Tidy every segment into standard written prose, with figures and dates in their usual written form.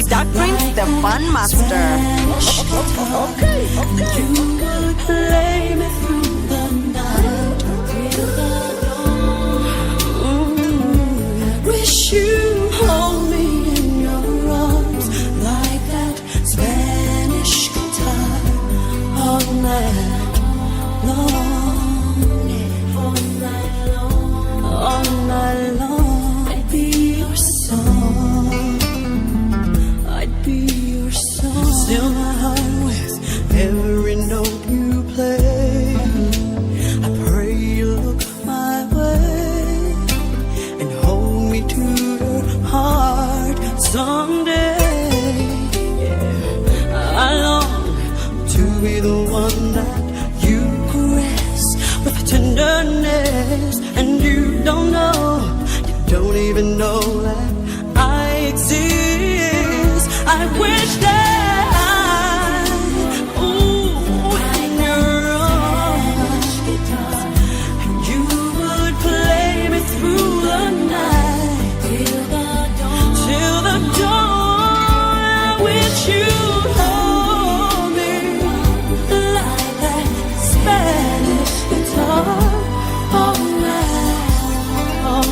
Dark Prince, the Fun Master. Okay. You would play me through the night. Wish you hold me in your arms like that Spanish guitar all night long. All night long. I'd be your song. I'd be your song. Still my heart with every note you play. I pray you look my way and hold me to your heart someday. Yeah. I long to be the one that you caress with tenderness, and you don't know, you don't even know that I exist. I wish that in your arms, and you would play me through the night till the dawn. I wish you'd hold me like that Spanish guitar all night long,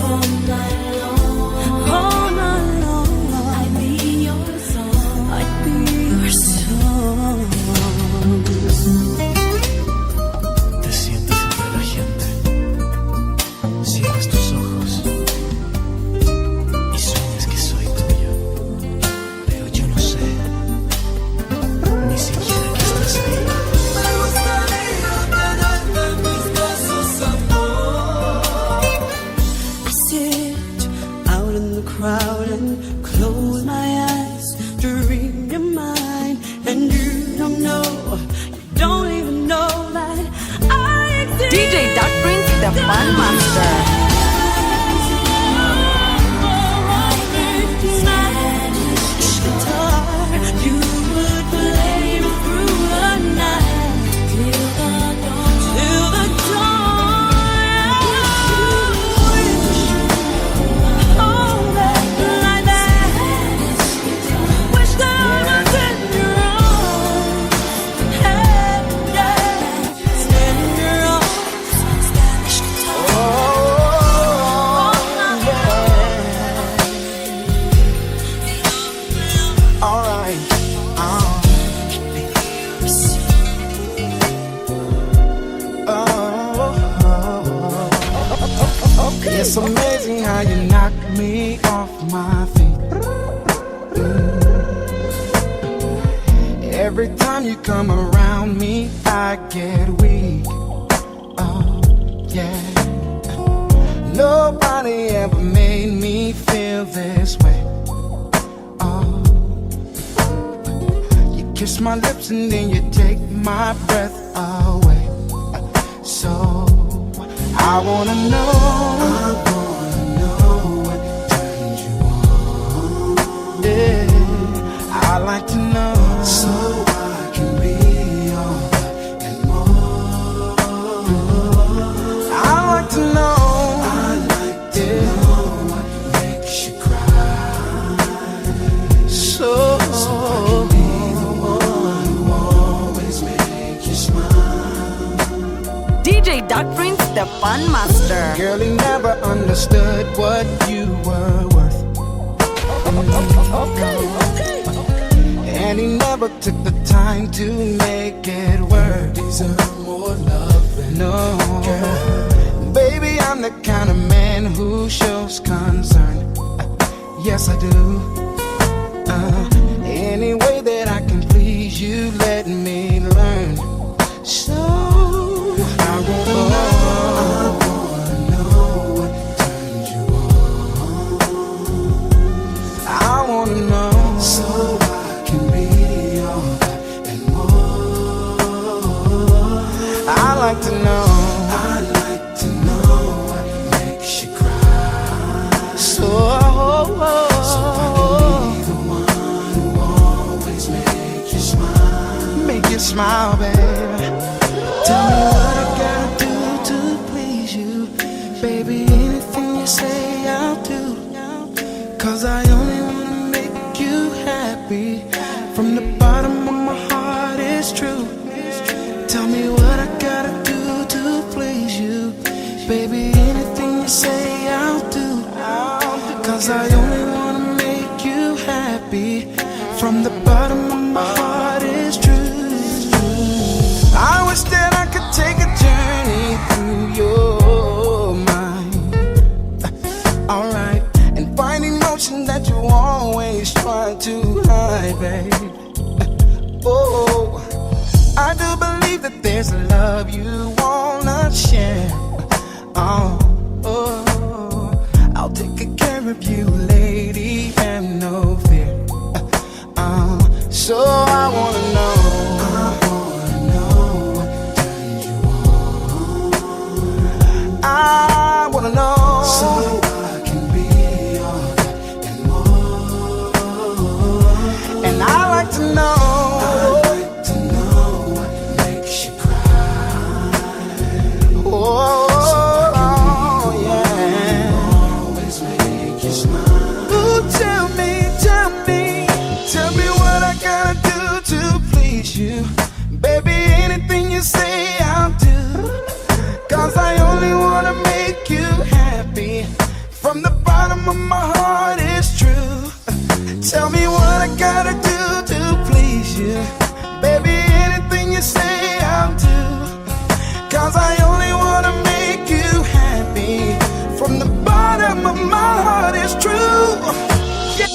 all night long, all night long. I'd be your song, I'd be your song. Te sientes entre la gente, cierras tus ojos y sueñas que soy tuyo, pero yo no sé ni siquiera que estás ahí. Me gustaría tenerte en mis brazos, amor. I sit out in the crowd and close my eyes to read your mind, and you don't know, you don't even know that I exist. DJ Dark Prince, the Fun Master. You would play me through the night till the dawn. Oh, like that. Wish that I was in your arms. Hey, yeah. In your arms. Spanish guitar. Alright. It's amazing how you knock me off my feet. Every time you come around me, I get weak. Oh, yeah. Nobody ever made me feel this way. Oh, you kiss my lips and then you take my breath away. So I wanna know what turns you on. Yeah, I like to know, so I can be all that and more. I like to know what makes you cry. So I can be the one who always makes you smile. DJ Dark Prince, the Fun Master. Girl, he never understood what you were worth. And he never took the time to make it work. Deserve more love than no, girl. Baby, I'm the kind of man who shows concern. Yes, I do. Any way that I can please you, let me learn. So I wanna know what turns you on. I wanna know, so I can be all that and more. I like to know what makes you cry. So I can be the one who always makes you smile. Make you smile, baby. Tell me what I gotta do to please you. Baby, anything you say I'll do. 'Cause I only wanna 'cause I only wanna make you happy. From the bottom of my heart, it's true. I wish that I could take a journey through your mind. Alright, and find emotion that you always try to hide, babe. Oh, I do believe that there's a love you wanna share. Oh, I'll take good care of you, lady, and no fear. So I wanna know. I wanna know, so I can be all that and more. And I like to know, what makes you cry. Oh, yeah. Always make you smile. Ooh, tell me what I gotta do to please you. Baby, anything you say I'll do. 'Cause I only wanna make you happy. From the bottom of my heart, it's true. Tell me what I gotta do to please you. Baby, anything you say I'll do. 'Cause I only wanna make you happy. From the bottom of my heart, it's true. Yeah.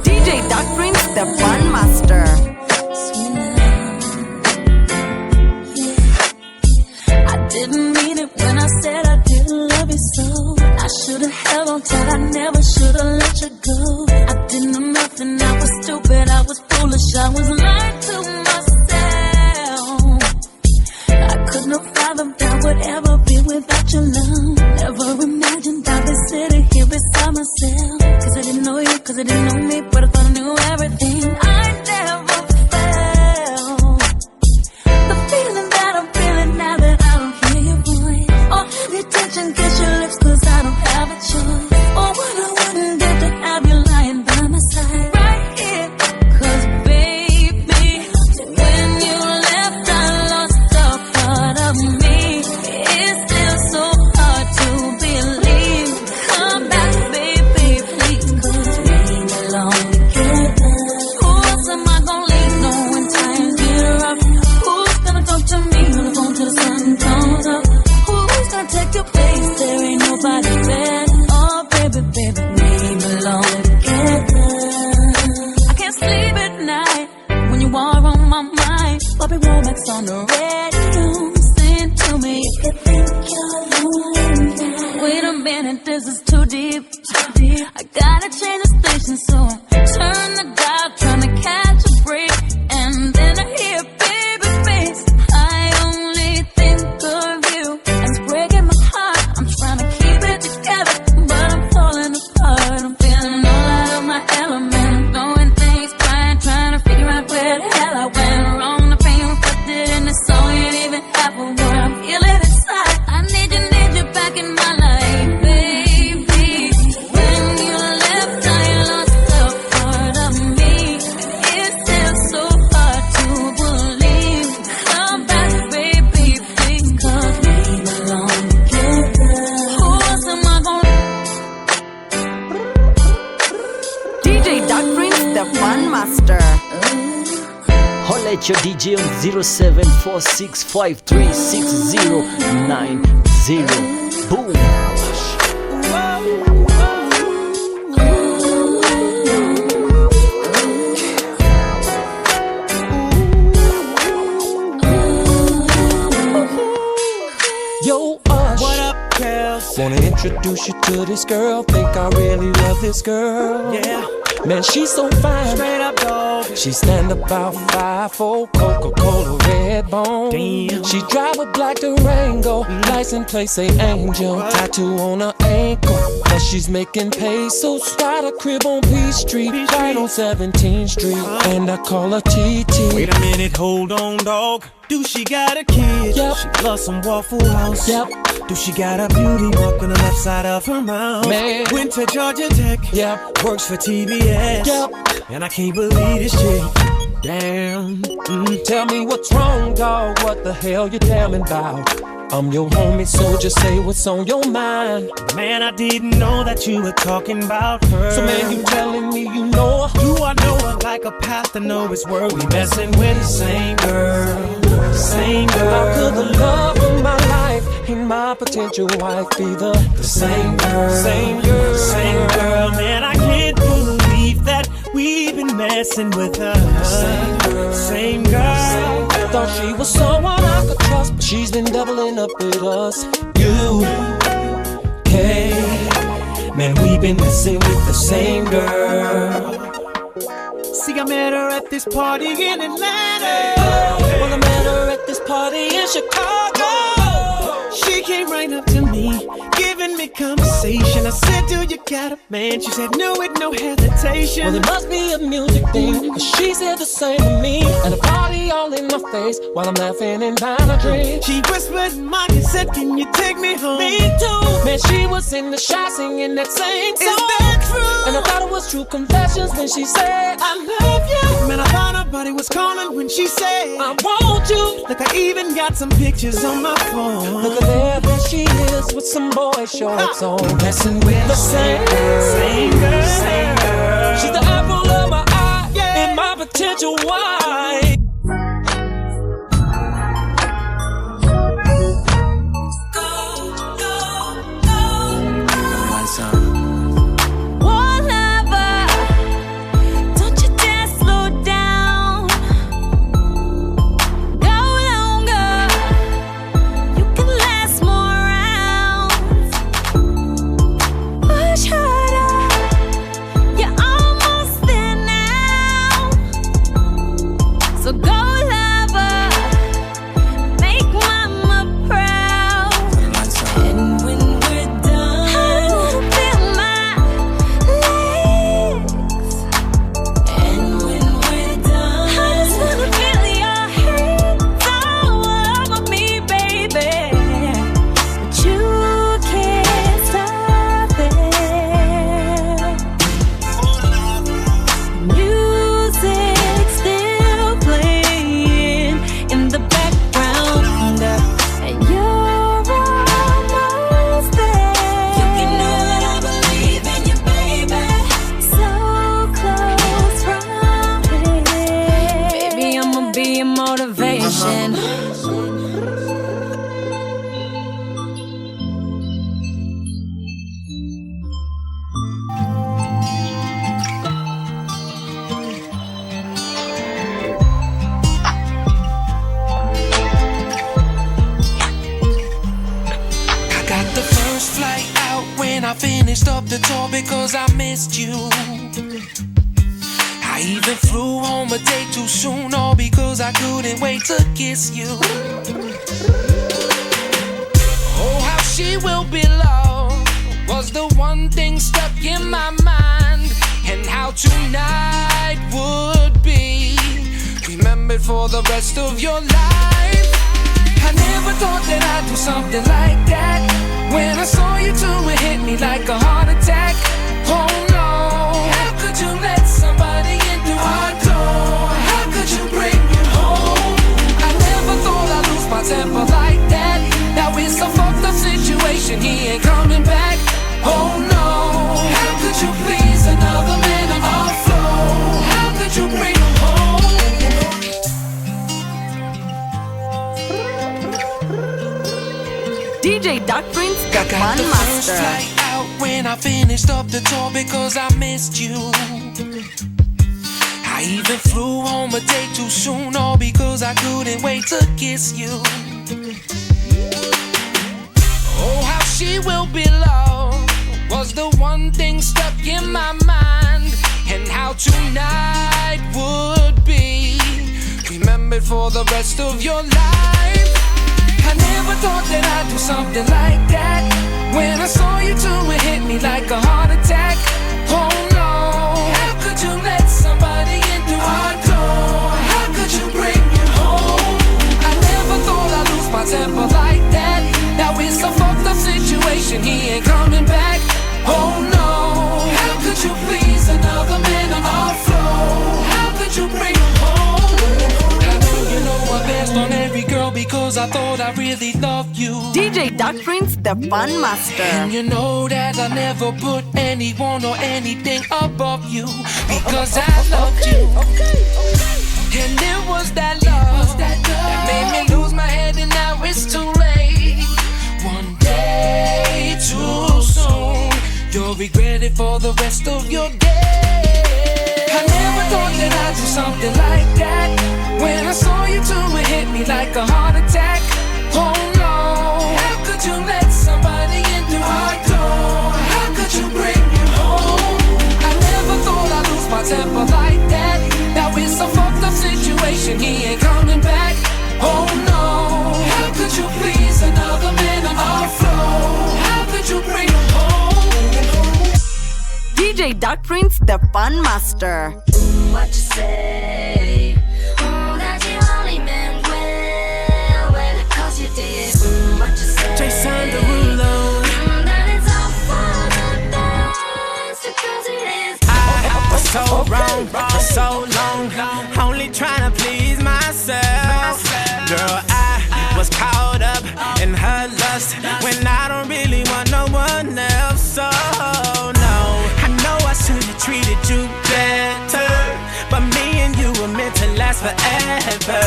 DJ Duck Prince, the Fun Master. I didn't mean it when I said I didn't love you so. I should've held on tight, I never should've let you go. I didn't know nothing, I was stupid, I was foolish, I was lying to myself. I couldn't have fathomed that I would ever be without your love. Never imagined I'd be sitting here beside myself. 'Cause I didn't know you, 'cause I didn't know me, but I thought I knew everything. I never felt the feeling that I'm feeling now that I don't hear your voice. Or have your attention, kiss your lips, 'cause I don't have a choice. Or what I wouldn't do to have you lying by my side right here. 'Cause baby, when you left I lost a part of me. It's still so hard to believe. Come back, baby, please, 'cause we belong together. Who else am I gonna leave on when times get rough? Who's gonna talk to me on the phone till the sun comes up? Who's gonna take your place? There ain't nobody better. Oh, baby, we belong together. I can't sleep at night when you are on my mind. Bobby Womack's on the radio, saying to me, if you think you're lonely now. Wait a minute, this is too deep. I gotta change the station, so I turn the dial, trying to catch a break. And then I hear baby face. I only think of you, and it's breaking my heart. I'm trying to keep it together, but I'm falling apart. I'm feeling all out of my element. I'm throwing things, trying to figure out where the hell I went wrong. The pain reflected in the song ain't even half of what I'm feeling inside. I need you back in my life, baby. When you left, I lost a part of me. It's still so hard to believe. Come back, baby, please, 'cause we belong together. Who else am I gonna? DJ Duck Prince, the Fun Master. Holla at your DJ on 0746536090. Boom. Yo, what up, Kels? Wanna introduce you to this girl. Think I really love this girl. Yeah. Man, she's so fine. Straight up dog. She stand about 5'4", Coca-Cola red bone. Damn. She drive a black Durango. License plate say Angel. Tattoo on her ankle. But she's making pesos. Got a crib on Peachtree, right on 17th Street. And I call her TT. Wait a minute, hold on, dog. Do she got a kid? Yep. She loves some Waffle House. Yep. Do she got a beauty mark on the left side of her mouth? Man. Went to Georgia Tech. Yep. Works for TBS. Yep. And I can't believe this chick Damn. Tell me what's wrong, dog. What the hell you damning about? I'm your homie, so just say what's on your mind. Man, I didn't know that you were talking about her. So man, you telling me you know her? Do I know her like a path to know it's where we messing with the same girl? Same girl. How could the love of my life and my potential wife be the same girl? Same girl. Same girl. Man, I can't believe that we've been messing with her. Same girl. Same girl. Thought she was someone I could trust, but she's been doubling up with us. You, hey, man, we've been messing with the same girl. See, I met her at this party in Atlanta. Well, I met her at this party in Chicago. She came right up to me, giving me conversation. I said, do you got a man? She said, no, with no hesitation. Well, it must be a music thing, cause she said the same to me. And a party all in my face, while I'm laughing and buying a drink. She whispered in my ear, said, can you take me home? Me too. Man, she was in the shot singing that same song. Is that true? And I thought it was true confessions when she said, I love you. Man, I thought her body was calling when she said, I want you. look, I even got some pictures on my phone. Look at there she is with some boy shorts on. Messing with the same girl. Same girl. Same girl. She's the apple of my eye, yeah, and my potential wife. Because I missed you. I even flew home a day too soon, all because I couldn't wait to kiss you. Oh, how she will be loved was the one thing stuck in my mind, and how tonight would be remembered for the rest of your life. I never thought that I'd do something like that. When I saw you two, it hit me like a heart attack. Oh no, how could you let somebody into our door? How could you bring me home? I never thought I'd lose my temper like that. Now it's a fucked up situation, he ain't coming back. Oh no, how could you please another man on our floor? How could you bring him home? DJ Dark Prince, the I got Fun the first Master. flight out when I finished up the tour because I missed you. I even flew home a day too soon, all because I couldn't wait to kiss you. Oh, how she will be loved was the one thing stuck in my mind, and how tonight would be remembered for the rest of your life. I never thought that I'd do something like that. When I saw you two, it hit me like a heart attack. Oh no, how could you let somebody into our door? How could you bring me home? I never thought I'd lose my temper like that. Now it's a fucked up situation, he ain't coming back. Oh no, how could you please another man on our floor? How could you bring him home? I thought I really loved you. DJ Duck Prince, the Fun Master. And you know that I never put anyone or anything above you, because I loved you. And it was that love that made me lose my head, and now it's too late. One day too soon, you'll regret it for the rest of your day. I never thought that I'd do something like that. When I saw you two, it hit me like a heart attack. Oh no, how could you let somebody into our door? How could you bring me home? I never thought I'd lose my temper like that. Now it's a fucked up situation, he ain't coming back. Oh no, how could you please another man on our floor? How could you bring him home? DJ Duck Prince, the Fun Master. What you say? Oh, that you only meant well, cause you did. What you say? Jason Derulo. That it's all for the best, because it is. I was so wrong for so long, only trying to please myself. Girl, I was caught up in her lust when I don't really want no one else. So no, I know I should have treated you better, but me and you were meant to last forever.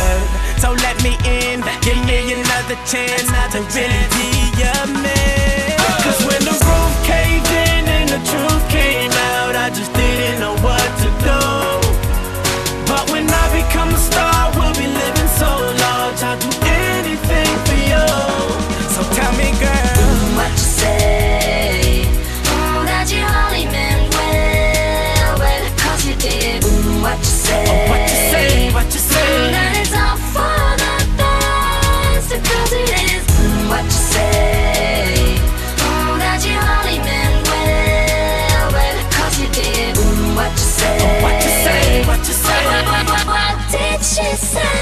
So let me in, give me another chance to really be your man. Cause when the roof caved in and the truth came out, I just didn't know what to do. But when I become a star, we'll be living so large, I'll do anything for you. So tell me, girl, what you say? Oh, that you only meant well, cause you did. What you say? what you say, what you say? That it's all for the best, because it is. What you say? Oh, that you only meant well, cause you did. What you say? What you say, what you say? What did she say?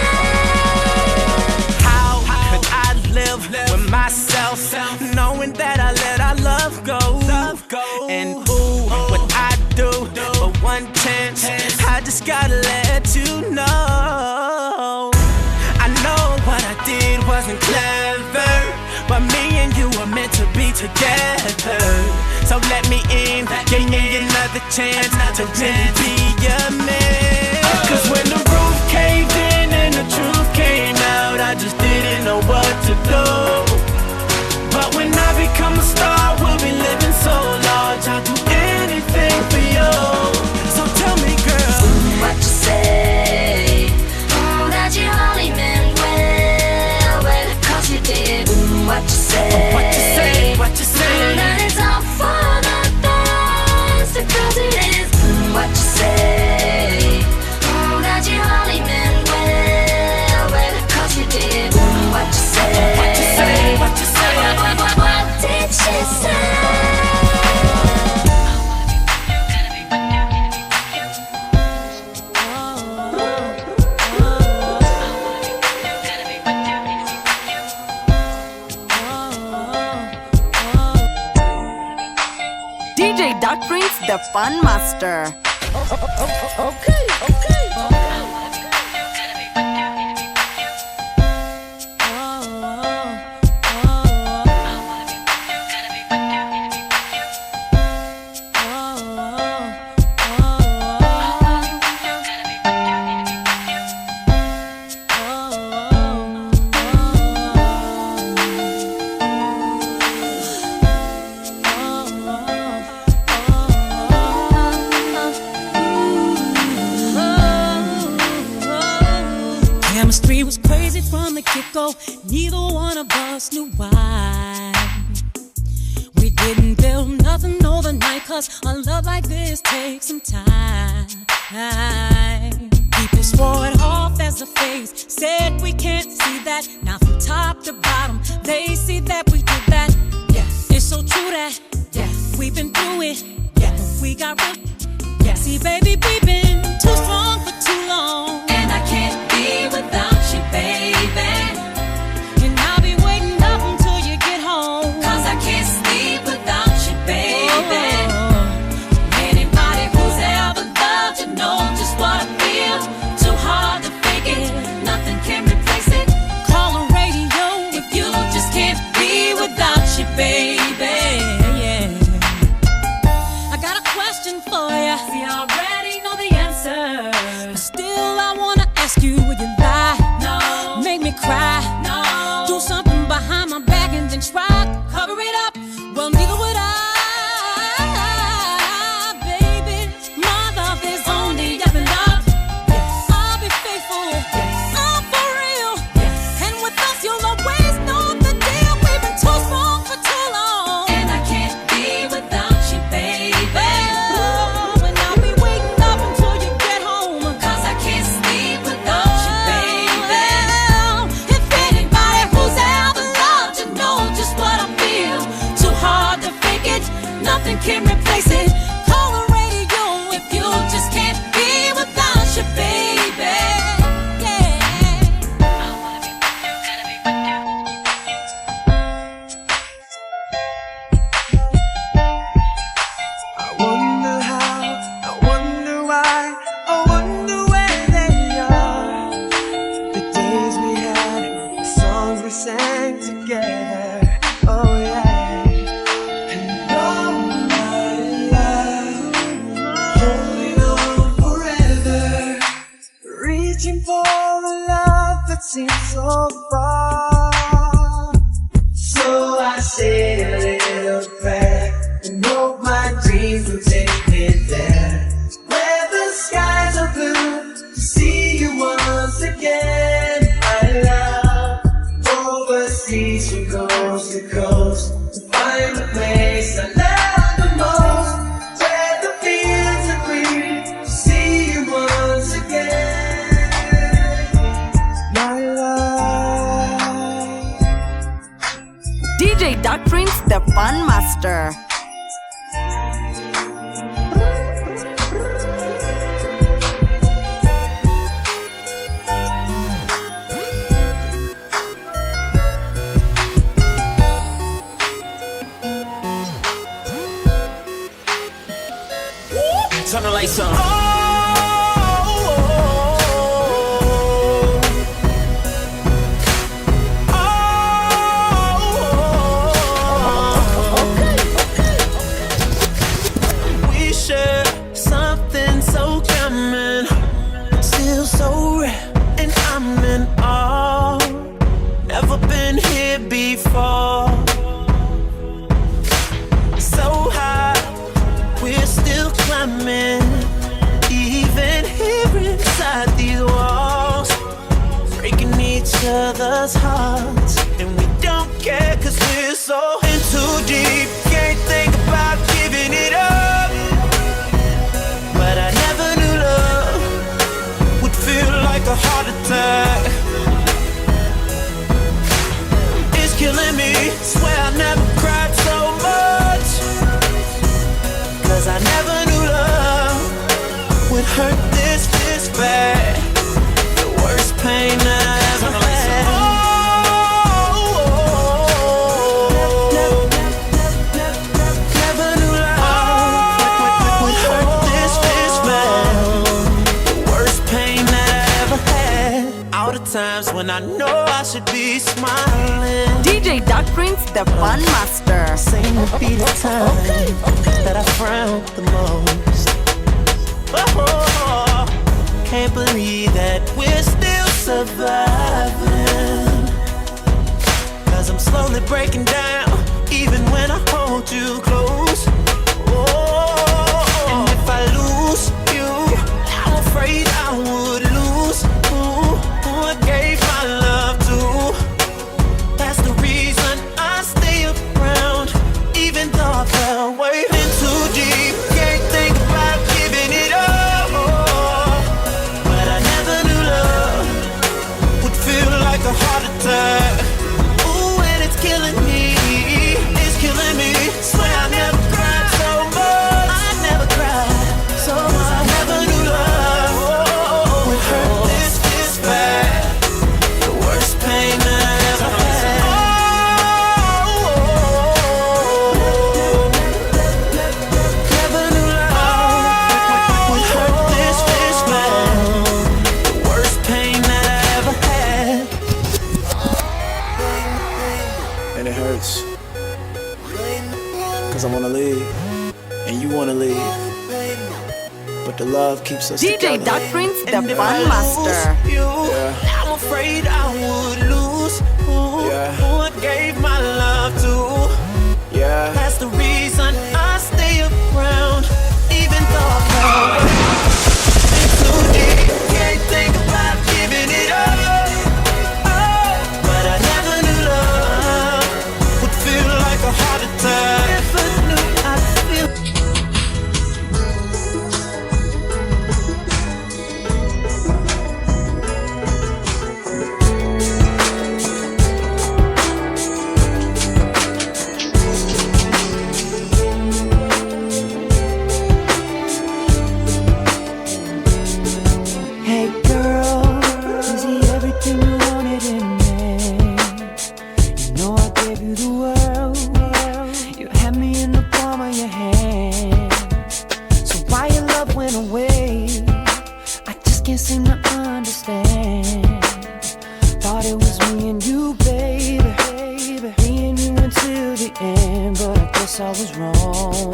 How could I live with myself, knowing that I let our love go? And ooh, what I do for one chance, I just gotta let you know. I know what I did wasn't clever, but me and you were meant to be together. So let me in, give me another chance to really be your man. Cause when the roof caved in and the truth came out, I just didn't know what to do. But when I become a star, we'll be living so large, I'll do anything for you. So tell me, girl, what you say? Oh, that you only meant well, cause you did. What you say? what you say, what you say? That it's all for the best, because it is. What you say? Oh, that you only meant well, cause you did. What you say? What you say, what you say? What did she say? DJ Duck Prince, the Fun Master. Okay. Chemistry was crazy from the get-go. Neither one of us knew why. We didn't build nothing overnight, cause a love like this takes some time. People swore it off as a phase, said we can't see that. Now from top to bottom, they see that we did that. Yeah, it's so true that, yeah, we've been through it. Yeah, we got real. Yeah, see baby, we've been too strong for too long. And I can't be without you, baby. And I'll be waiting up until you get home, Cause I can't sleep without you, baby. Oh. Anybody who's ever loved you knows just what I feel. Too hard to fake it, nothing can replace it. Call the radio face it, call the radio if you just can't be without your baby. Yeah. I wanna be with you, gotta be with you. I wonder how, I wonder why, I wonder where they are. The days we had, the songs we sang together. Oh yeah. And all my life, holding on forever, reaching for the love that seems so far. So I say a little prayer and hope my dreams will take me there, where the skies are blue, to see you once again, my love. Overseas from coast to coast, to find the place I love the most, where the fields are green, to see you once again, my love. DJ Duck Prince, the Fun Master. Turn the lights on. We share something so common, still so rare, and I'm in awe. Never been here before. So high, we're still climbing, even here inside these walls, breaking each other's hearts, and we don't care 'cause we're so in too deep. Can't think about giving it up, but I never knew love would feel like a heart attack. It's killing me, swear I never cried so much, 'cause I never knew love would hurt this bad. The worst pain that I ever had. Never knew love would hurt this bad. The worst pain that I ever had. All the times when I know I should be smiling, DJ Duck Prince, the Fun Master. seem to be the time that I frown the most. Oh, can't believe that we're still surviving, 'cause I'm slowly breaking down, even when I hold you close. Oh, and if I lose you, I'm afraid I would lose who I gave my love to. That's the reason I stay around, even though I fell way in too deep. Can't think about giving it up, but I never knew love would feel like a heart attack. Ooh, and it's killing me, it's killing me. Swear I never cried so much, I never cried so much. I never knew love would hurt this bad. The worst pain that I ever had. Never knew love would hurt this bad. The worst pain that I ever had. And it hurts, 'cause I wanna leave, and you wanna leave, but the love keeps us DJ together. Duck Prince, the And if Fun I Master. lose you, Yeah. I'm afraid I would lose who Yeah. I gave my love to. Yeah. That's the reason I stay around, even though I fell in too deep. Can't think about giving it up, but I never knew love would feel like a heart attack. Never knew I'd feel. guess I was wrong.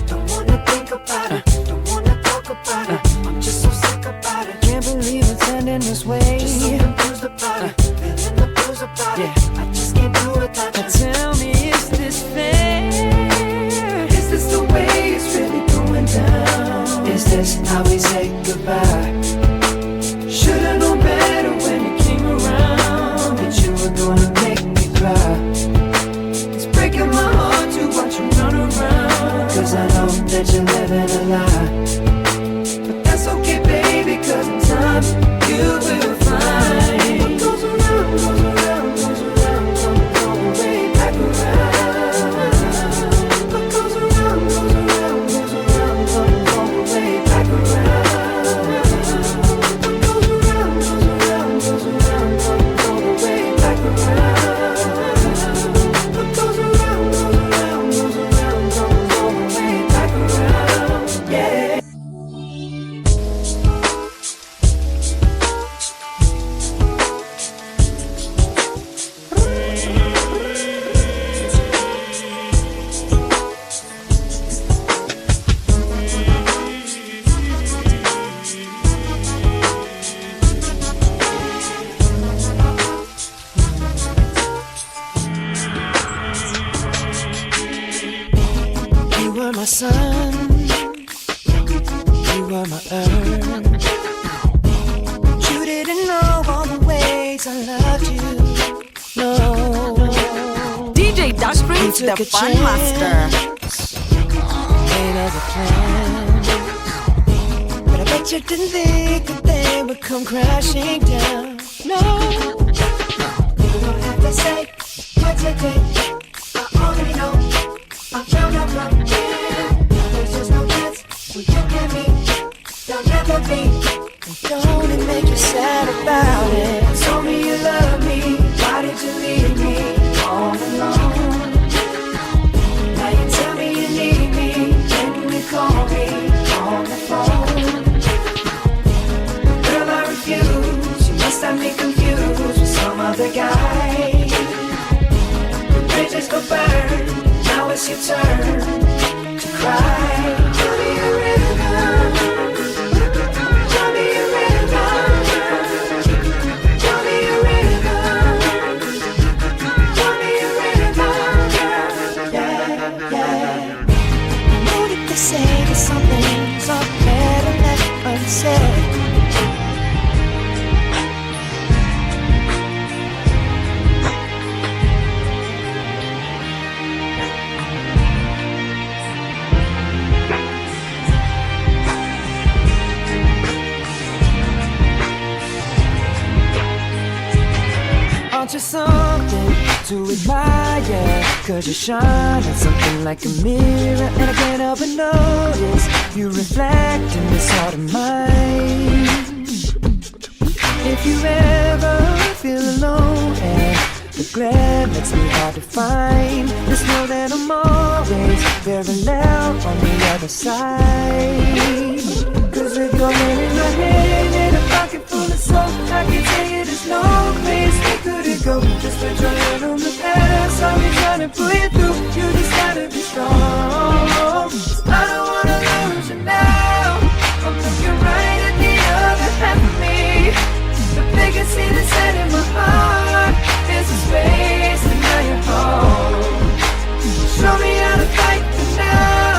Don't wanna think about it, don't wanna talk about it. I'm just so sick about it. Can't believe it's ending this way. Just so confused about it, feeling the blues about it. I just can't do without you. Tell me, is this fair? Is this the way it's really going down? Is this how we say goodbye? Should've known better when you came around that you were gonna make me cry. It's breaking my heart to watch you run around, 'cause I know that you're living a lie. But that's okay, baby, 'cause in time you will find what goes around, goes around, goes around, come way back around. What goes around, goes around, goes around, come way back around. What goes around, goes around, goes around, come way back around. What goes around, goes around, goes around, come way back around. Yeah. You were my sun, you were my earth. You didn't know all the ways I loved you. No, DJ Duck Prince, the Fun Master. ain't ever planned. But I bet you didn't think that they would come crashing down. No, you don't have to say what you did. I already know. I found out from here. There's just no chance when you and me. There'll never be. And don't it make you sad about it? Told me you love me. Why did you leave me all alone? Now you tell me you need me. When you call me on the phone. Girl, I refuse. You must have me confused with some other guy. The bridges go burn. Now it's your turn to cry. Tell me a rhythm. Tell me a rhythm. Tell me a rhythm. Tell me a rhythm, girl. Yeah, yeah. I know that they say that some things are better left unsaid. Aren't you something to admire? 'Cause you shine like something like a mirror, and I can't help but notice you reflect in this heart of mine. If you ever feel alone and the glare makes me hard to find, just know that I'm always very loud on the other side. 'Cause with your hand in my hand and a pocket full of soap, I can tell you there's no place we couldn't go. Just put your hand on the past, I'll be trying to pull you through. You just gotta be strong. I don't wanna lose you now. I'm looking right at the other half of me. The biggest thing that's set in my heart is a space, and now you're home. Show me how to fight for now,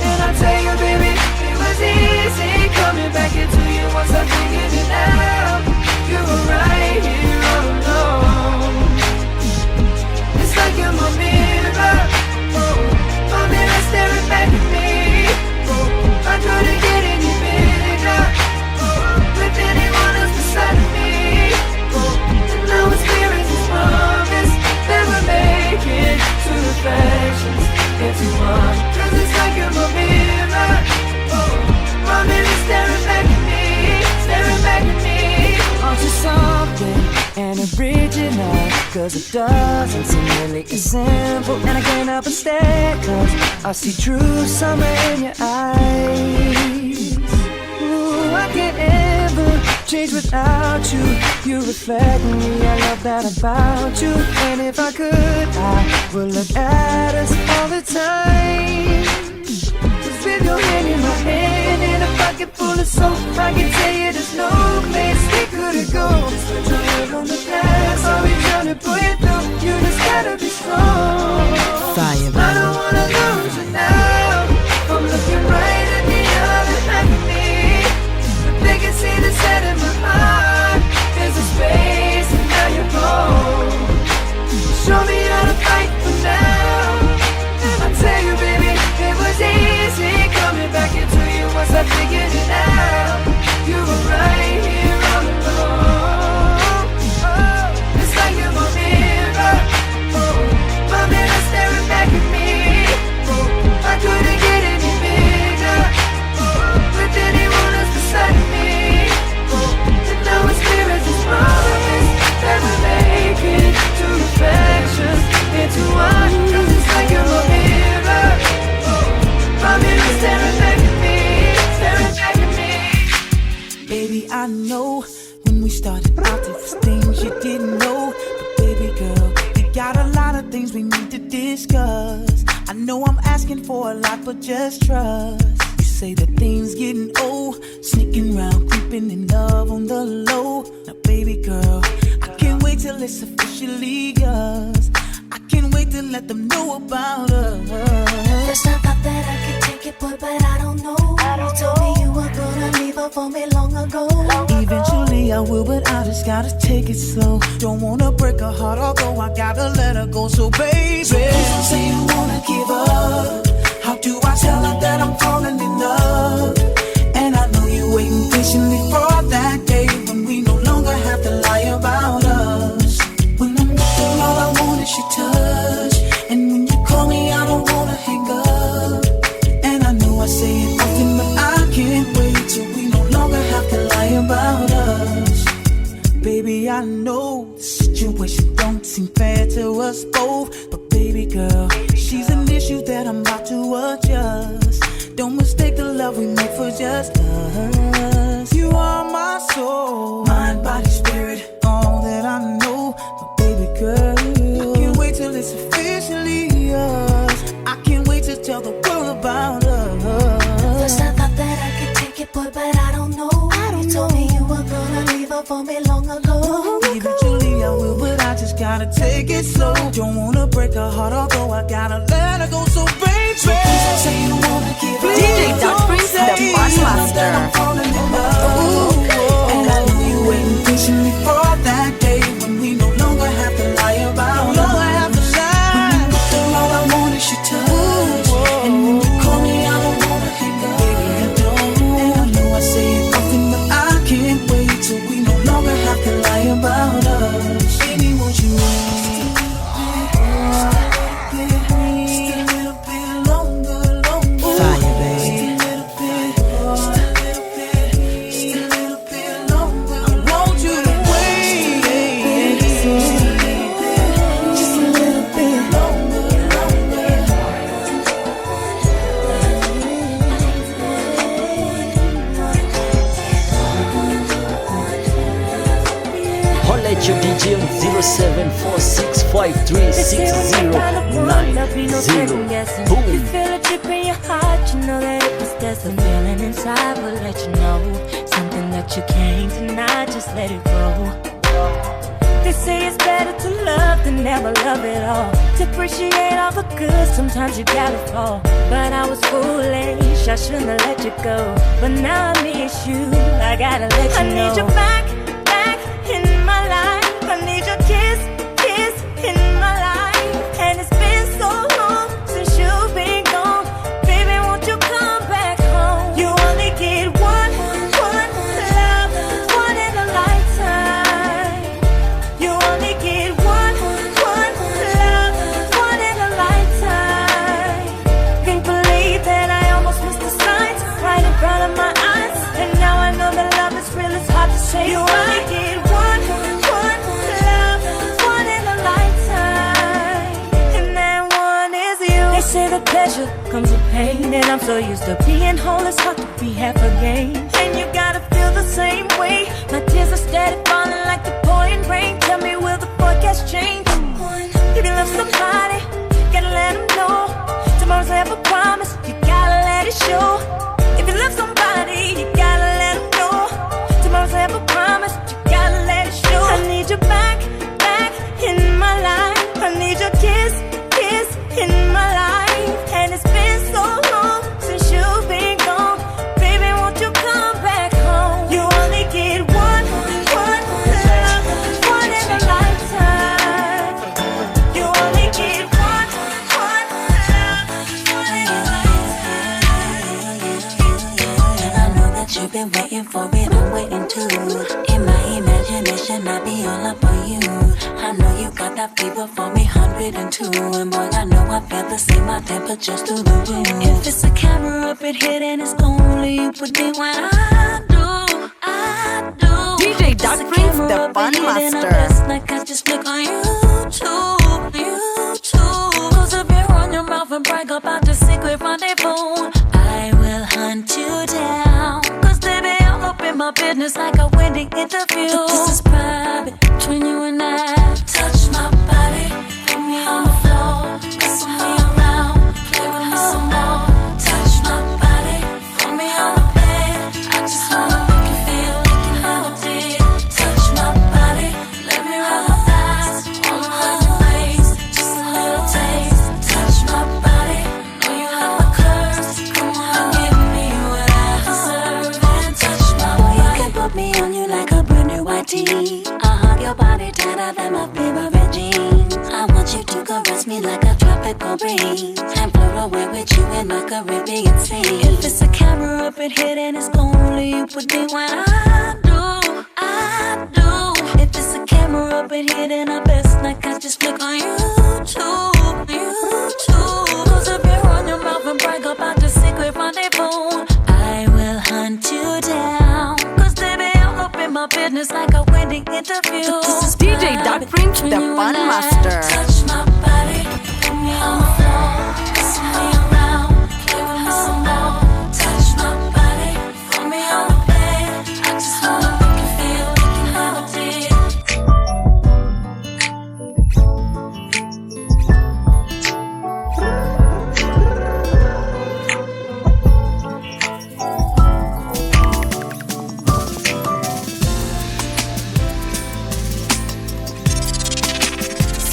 and I'll tell you, baby, it was easy coming back into you once I figured it out. You were right here all alone. It's like you're my mirror, oh, my mirror staring back at me. Oh, I couldn't get any bigger, oh, with anyone else beside of me. Oh, and now it's clear as this promise that we're making two reflections into one. 'Cause it's like you're my mirror, oh, my mirror staring back at me, staring back at me. Aren't you something and original? 'Cause it doesn't seem really as simple, and I can't help but stare, 'cause I see true summer in your eyes. Ooh, I can't ever change without you. You reflect me, I love that about you. And if I could, I would look at us pocket full of soap. I can tell you there's no place we couldn't go. Just put your hands on the past. I'll be trying to pull you through. You just gotta be strong. Fire, I don't wanna lose you now. I'm looking right at the other half of me. But they can see the set in my heart. There's a space and now you're gone. Show me how to fight for now. I tell you, baby, it was easy coming back into you once I figured it out. You were right here all along. Oh, it's like you're my mirror. Oh, my mirror staring back at me. Oh, I couldn't get any bigger. Oh, with anyone else beside me. Oh, and now it's clear as this promise that we're making two reflections into one. 'Cause it's like you're my mirror. My mirror staring back at me, staring back at me. Baby, I know when we started out there was things you didn't know. But baby girl, we got a lot of things we need to discuss. I know I'm asking for a lot, but just trust. You say that things getting old, sneaking around, creeping in love on the low. Now baby girl, I can't wait till it's officially yours. I can't wait to let them know about us. First I thought that I could take it, boy, but I don't know. You told me you were gonna leave her for me long ago. Eventually I will, but I just gotta take it slow. Don't wanna break her heart, although I gotta let her go. So baby, so please don't say you wanna give up. How do I tell her that I'm falling in love? And I know you're waiting patiently for that day when we no longer have to lie about us. When I'm with her, all I want is your touch. And when you call me, I don't wanna hang up. And I know I say it often, but I can't wait till we no longer have to lie about us. Baby, I know the situation don't seem fair to us both. But baby girl, she's an issue that I'm about to adjust. Don't mistake the love we make for just us. You are my soul, mind, body, spirit, all that I know. But baby girl, I can't wait till it's officially yours. I can't wait to tell the world about us. First I thought that I could take it, boy, but I don't know. You told me you were gonna leave her for me long ago. Eventually I will, but I just gotta take it slow. Don't wanna break her heart, although I gotta let her go. So baby, so please don't say you wanna give up. DJ Duck Prince, the Fun Master. And I know you waiting patiently for that day when we no longer have to lie about us. When you look through, all I want is your touch. And when you call me, I don't wanna hang up. Baby, I don't. And I know I say it often, but I can't wait till we no longer have to lie about us. Baby, won't you Your DJ on 0746536090. Boom. You feel a trip in your heart, you know that it was just a feeling inside will let you know something that you can't deny, just let it go. They say it's better to love than never love at all. To appreciate all the good, sometimes you gotta fall. But I was foolish, I shouldn't have let you go. But now I miss you, I gotta let you know. I need you back in my life. I need your kiss in my life. And it's been so long since you've been gone. Baby, won't you come back home? You only get one love, one in a lifetime. You only get one love, one in a lifetime. Can't believe that I almost missed the signs right in front of my eyes. And now I know that love is real, it's hard to say. You only get one love, one in a lifetime. And that one is you. They say the pleasure comes with pain, and I'm so used to being whole, it's hard to be half again. And you gotta feel the same way. My tears are steady falling like the pouring rain. Tell me, will the forecast change? If you love somebody, gotta let them know. Tomorrow's never promised, you gotta let it show. If you love somebody, you for it, I'm waiting too. In my imagination, I be all up on you. I know you got that fever for me, 102. And boy, I know I feel the same, my temperature's through the roof. If it's a camera up in here, then it's only you with me when I do. DJ Duck Prince, the Fun Master. Like I just click on YouTube. Close up your on your mouth and brag about the secret rendezvous. I will hunt you down. Cause baby, I'm up in my business like a wedding interview. But this is private between you and I. Touch my body, put me on the floor. Wrestle me around, play with me some more. Touch my body, put me on the bed. I just wanna make you feel like you never did. Touch my body, let me roll my thighs all around your waist. Just a little taste. Touch my body, know you have my curves. Come on, give me what I deserve. And touch my body. You can put me on you like a brand new white tee. I'll hug your body tighter than my favorite jeans. I want you to caress me like a tropical breeze and float away with you in the Caribbean Sea. If it's a camera up in here, then it's only you with me when I do. If it's a camera up in here, then I best like I just click on YouTube. Close up your on your mouth and brag about the secret rendezvous. I will hunt you down. Cause baby, I'm up in my business like a wedding interview. This is DJ Duck Prince, the Fun Master. Touch my body, put me on the floor. Wrestle me around, play with me some more. Touch my body, put me on the bed. I just wanna make you feel like you never did.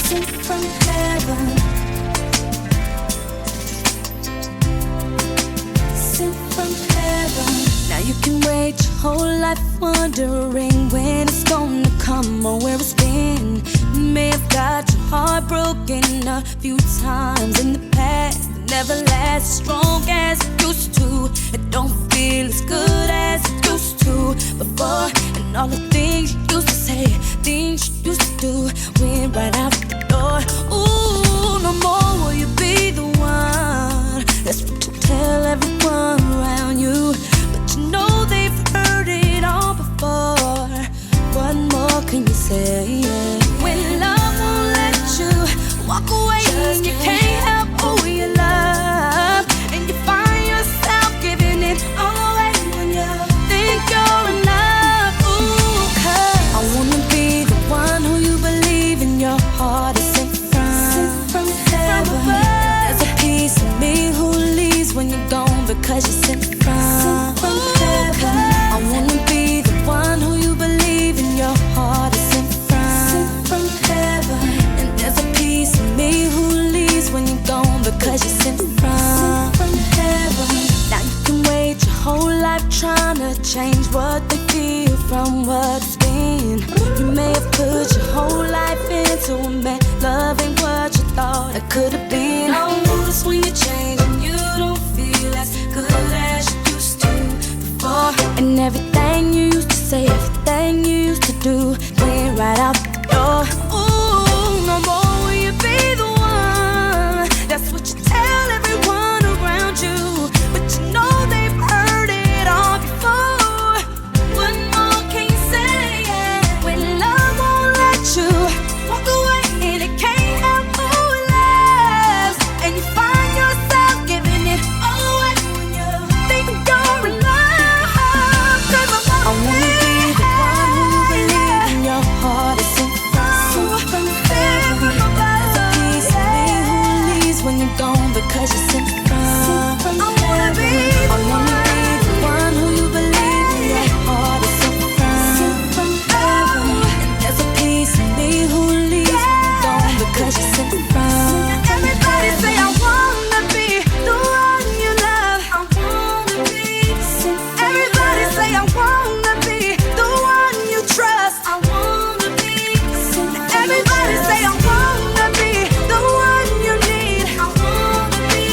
Sent from heaven, sent from heaven. Now you can wait your whole life wondering when it's gonna come or where it's been. You may have got your heart broken a few times in the past. It never lasts as strong as it used to. It don't feel as good as it used to before. And all the things you used to say, things you used to do, went right out the door. Ooh, no more will you be the one. That's what you tell everyone around you. But you know they've heard it all before. What more can you say? When love won't let you walk away, just you can't help who you love, and you find yourself giving it all away when you think you're enough. Ooh, 'cause I wanna be the one who you believe in your heart is sent from heaven. There's a piece of me who leaves when you're gone because you're sent from heaven. I wanna be the one who you believe in your heart is sent from heaven. And there's a piece of me who leaves when you're gone because you're sent from heaven. Now you can wait your whole life trying to change what they feel from what's been. You may have put your whole life into a man, loving what you thought it could have been. I notice when you change and you don't feel as good as you used to before. And everything you used to say, everything you used to do, went right out the door. Ooh, no more will you be the one. That's what you tell everyone around you. But you know they've heard it all before. What more can you say? When love won't let you walk away and it can't help who it loves, and you find yourself giving it all away when you think you're in love. 'Cause I wanna be the one who you believe in your heart is sent from heaven. There's a piece of me who leaves when you're gone because you're sent from heaven. I wanna be the one who you believe in your heart is sent from heaven. And there's a piece of me who leaves when you're gone because you're sent from. Everybody say I wanna be the one you love. I wanna be sent. Everybody say I wanna be the one you trust. I wanna be sent. Everybody say I wanna be the one you need. I wanna be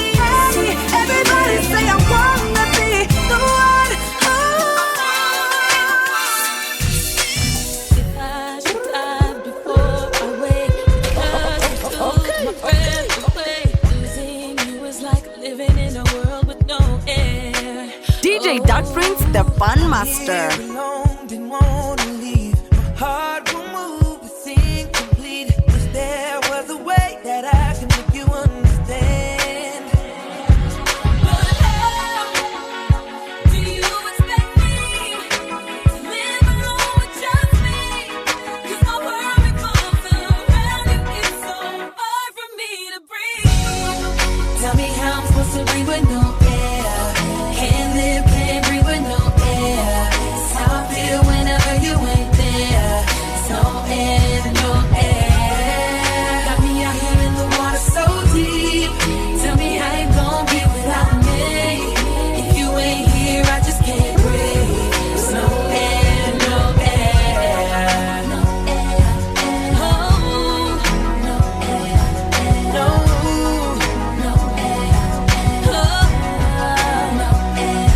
living in a world with no air. DJ Duck Prince, the Fun Master. Alone, didn't wanna leave. My heart will move, it's incomplete. 'Cause there was a way that I can make you understand. But how do you expect me to live alone with just me? 'Cause my world revolves around you. It's so hard for me to breathe. Tell me how I'm supposed to breathe with no air. Can't live, can't breathe with no air. It's how I feel whenever you ain't there. It's no air, no air. Got me out here in the water so deep. Tell me how you gon' be without me. If you ain't here, I just can't breathe. It's no air, no air. No air, oh, no air, no, no air, oh, no air.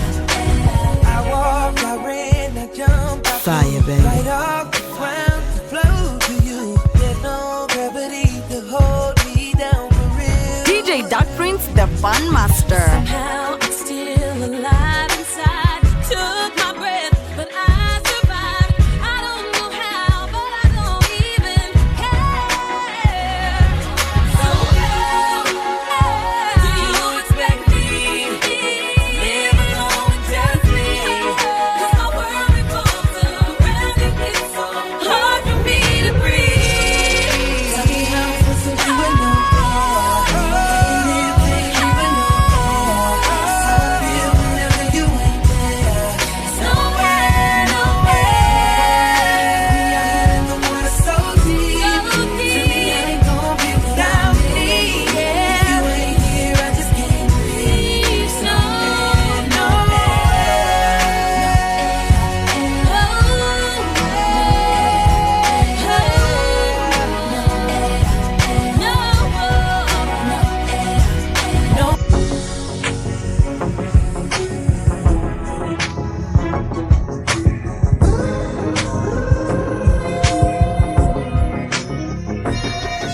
I walked, I ran, I jumped, I Fire, flew baby. right off the ground to flow to you. There's no gravity to hold me down for real. DJ Duck Prince, the Fun Master. Somehow I'm still alive inside. Took my breath, but I survived. I don't know how, but I don't even care. So how do you expect me to live alone with just me? 'Cause my world revolves around you. It's so hard for me to breathe. Tell me how I'm supposed to do it, no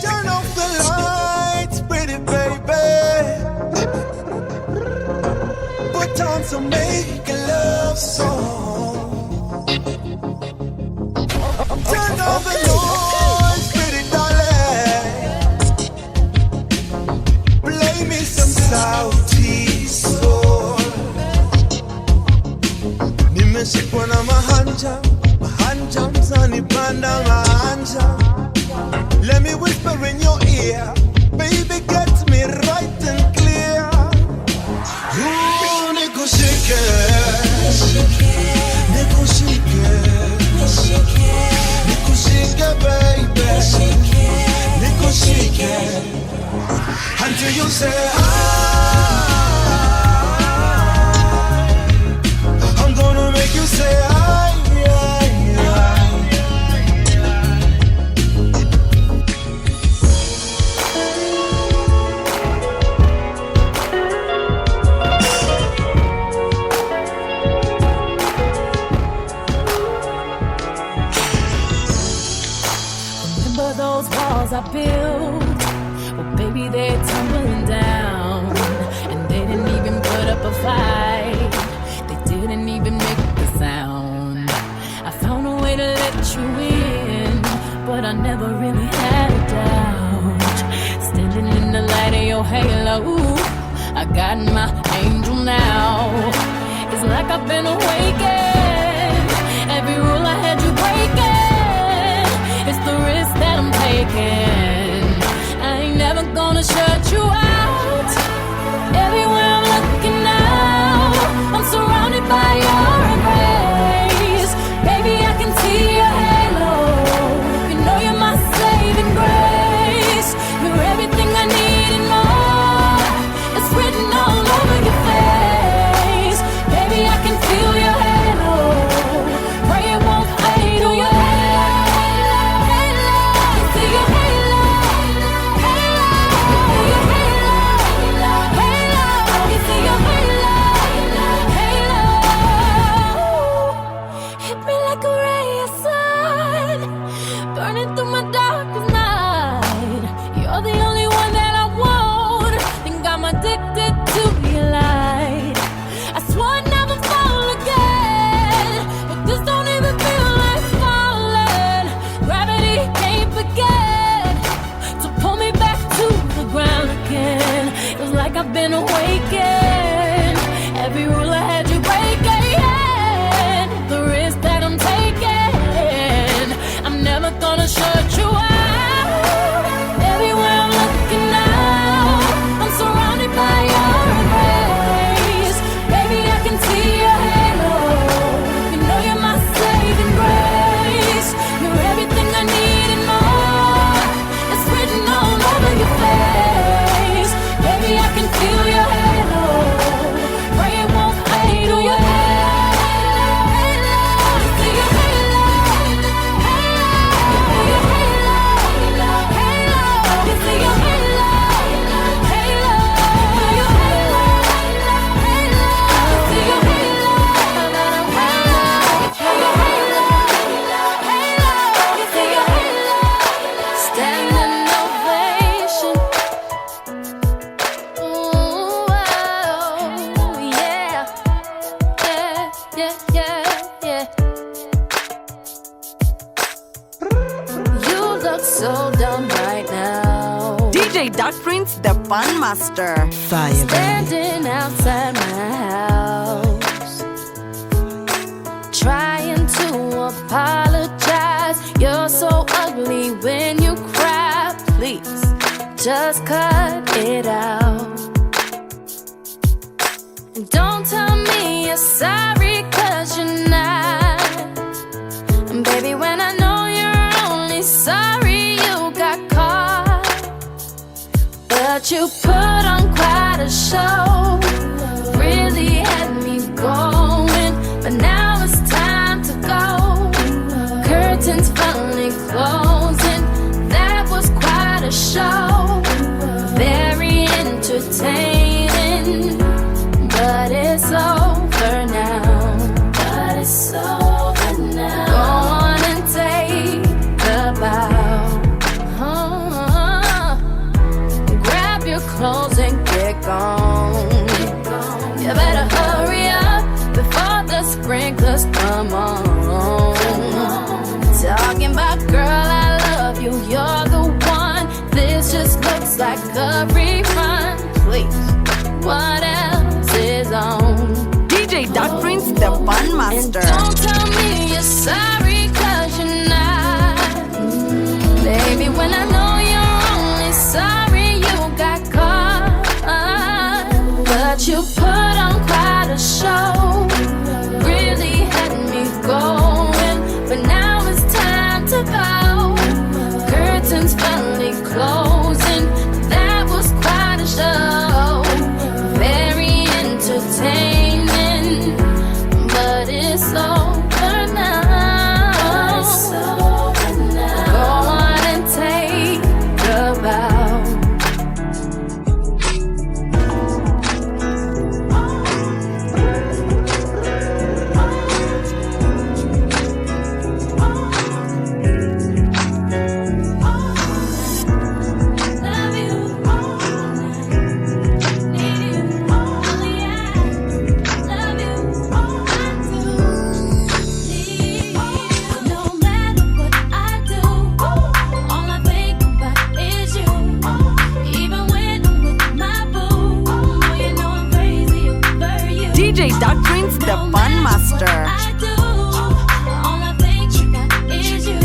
Turn off the lights, pretty baby. Put on some making love song. Turn off the noise, pretty darling. Play me some Southeast soul. Nimeshikwa na mahanja zanipanda mahanja. Let me whisper in your ear, baby, get me right and clear. Ooh, nikushike, nikushike, nikushike, baby, nikushike, until you say hi. I'm gonna make you say hi. Remember those walls I built? Well, baby, they're tumbling down. And they didn't even put up a fight. They didn't even make a sound. I found a way to let you in, but I never really had a doubt. Standing in the light of your halo, I got my angel now. It's like I've been awakened. Every rule I had you breaking. It's the risk that I'm taking. I ain't never gonna shut you out. Everywhere I'm looking now, I'm surrounded by your embrace. Baby, I can see your halo. You know you're my saving grace. You're everything I need and more. It's written all over your face. Baby, I can feel your halo. Pray it won't fade on your halo. See your halo. Your halo. See your halo. Hit me like a ray of sun, burning through my darkest night. You're the only one that I want. Think I'm addicted to I've been awakened. Every rule I had you breaking. The risk that I'm taking, I'm never gonna shut you out. Everywhere I'm looking now, I'm surrounded by your embrace. Baby, I can see your halo. You know you're my saving grace. You're everything I need and more. It's written all over your face. Baby, I can feel your halo. Pray it won't fade. Do your halo. See your halo. You see your halo. Halo. Do your halo. See your halo. You see your halo. Standing ovation. Ooh, yeah. Yeah. You look so dumb right now. DJ Duck Prince, the Fun Master. Fire, baby. Standing outside my house, trying to apologize. You're so ugly when you cry. Please, just cut it out. And don't tell me you're sorry, 'cause you're not. And baby, when I know you're only sorry you got caught. But you put on quite a show, really had me going. But now it's time to go. Curtains finally closing. That was quite a show. Very entertaining. But it's over now. Go on and take a bow. Grab your clothes and get gone. You better hurry up before the sprinklers come on. Talking about, girl, I love you, you're the one. This just looks like a refund. Please, what else is on? DJ Duck Prince, the Fun Master. And don't tell me you're sorry, 'cause you're not. Baby, when I know you're only sorry you got caught. But you put on quite a show, really had me going. But now it's time to go. Curtains finally closing. That was quite a show. Very entertaining. But it's over now. Go on and take a bow. Love you, need you, only I love you, I do need you. No matter what I do, all I think about is you. Even when I'm with my boo, you know I'm crazy over you. DJ Duck Prince, the Fun Master. I do, all I think about is you.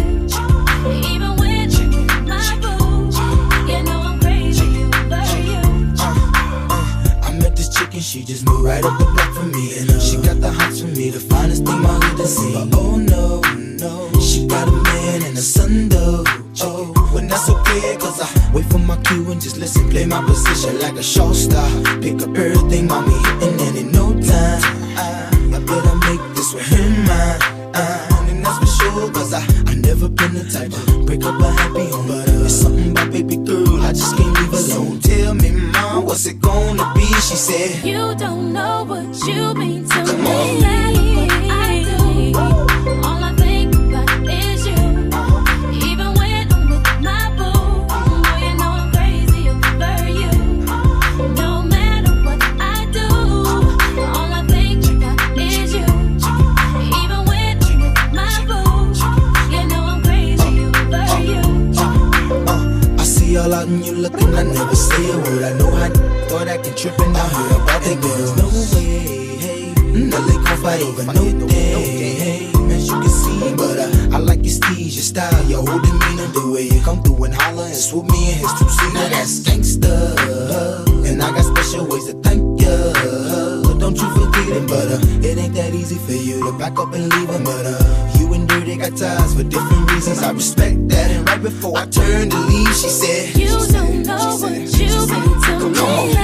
Even when you're with my boo, you know I'm crazy over you. I met this chick and she just moved right up the block for me. And she got the hots for me, the finest thing my hood has seen. But oh no, she got a man and a son though. Oh, but that's okay, 'cause I wait for my cue and just listen, play my position like a show star. Pick up everything, mommy hitting, and in no time I better make this with him mine. And that's for sure, 'cause I never been the type to break up a happy home. But it's something about baby girl, I just can't leave alone. Tell me, mom, what's it gonna be? She said, You don't know what you mean to Come me. on. I do, all I think about is you. Even when I'm with my boo, you know I'm crazy over you. No matter what I do, all I think about is you. Even when I'm with my boo, you know I'm crazy over you. I see all out and you looking, I never say a word. I know how for that can trippin' out here about the girls. No way, hey, no they gon' fight over no day, hey, as you can see. But I like your steez, your style, your whole demeanor, the way you come through and holler and swoop me in his two-seater. That's gangsta, and I got special ways to thank ya. Don't you forget it, but it ain't that easy for you to back up and leave him. But you and Dirty got ties for different reasons. I respect that. And right before I turned to leave, she said, You don't know what you've been to me. Come on.